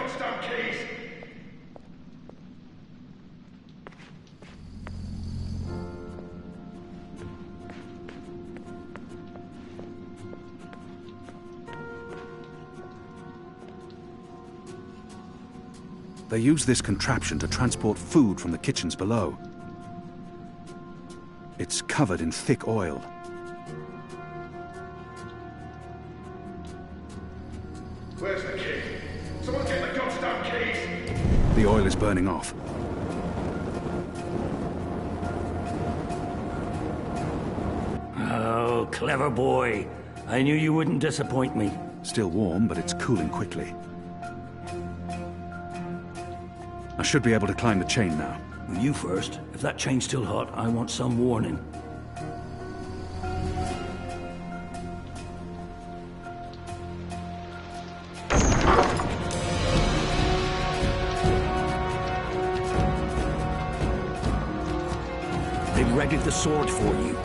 They use this contraption to transport food from the kitchens below. It's covered in thick oil. Where's the key? Someone's getting the goddamn keys! The oil is burning off. Oh, clever boy. I knew you wouldn't disappoint me. Still warm, but it's cooling quickly. I should be able to climb the chain now. You first. If that chain's still hot, I want some warning. They've readied the sword for you.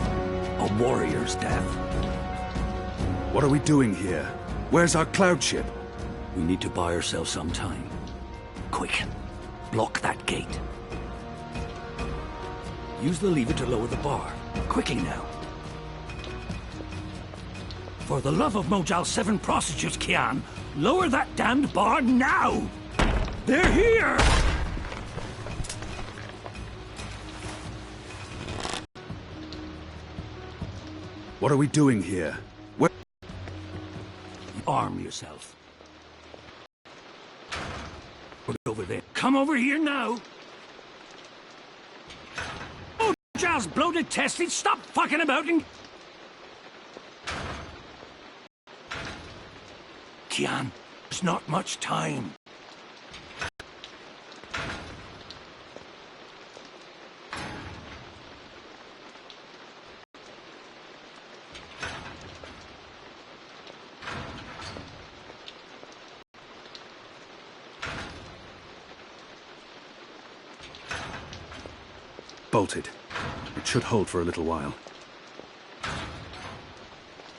A warrior's death. What are we doing here? Where's our cloud ship? We need to buy ourselves some time. Quick. Block that gate. Use the lever to lower the bar. Quickly now. For the love of Mojal's 7 prostitutes, Kian, lower that damned bar now! They're here! What are we doing here? Where? Arm yourself. Over there. Come over here now! Oh, Mojal's bloated testes, stop fucking about and... Kian, there's not much time. Bolted. It should hold for a little while.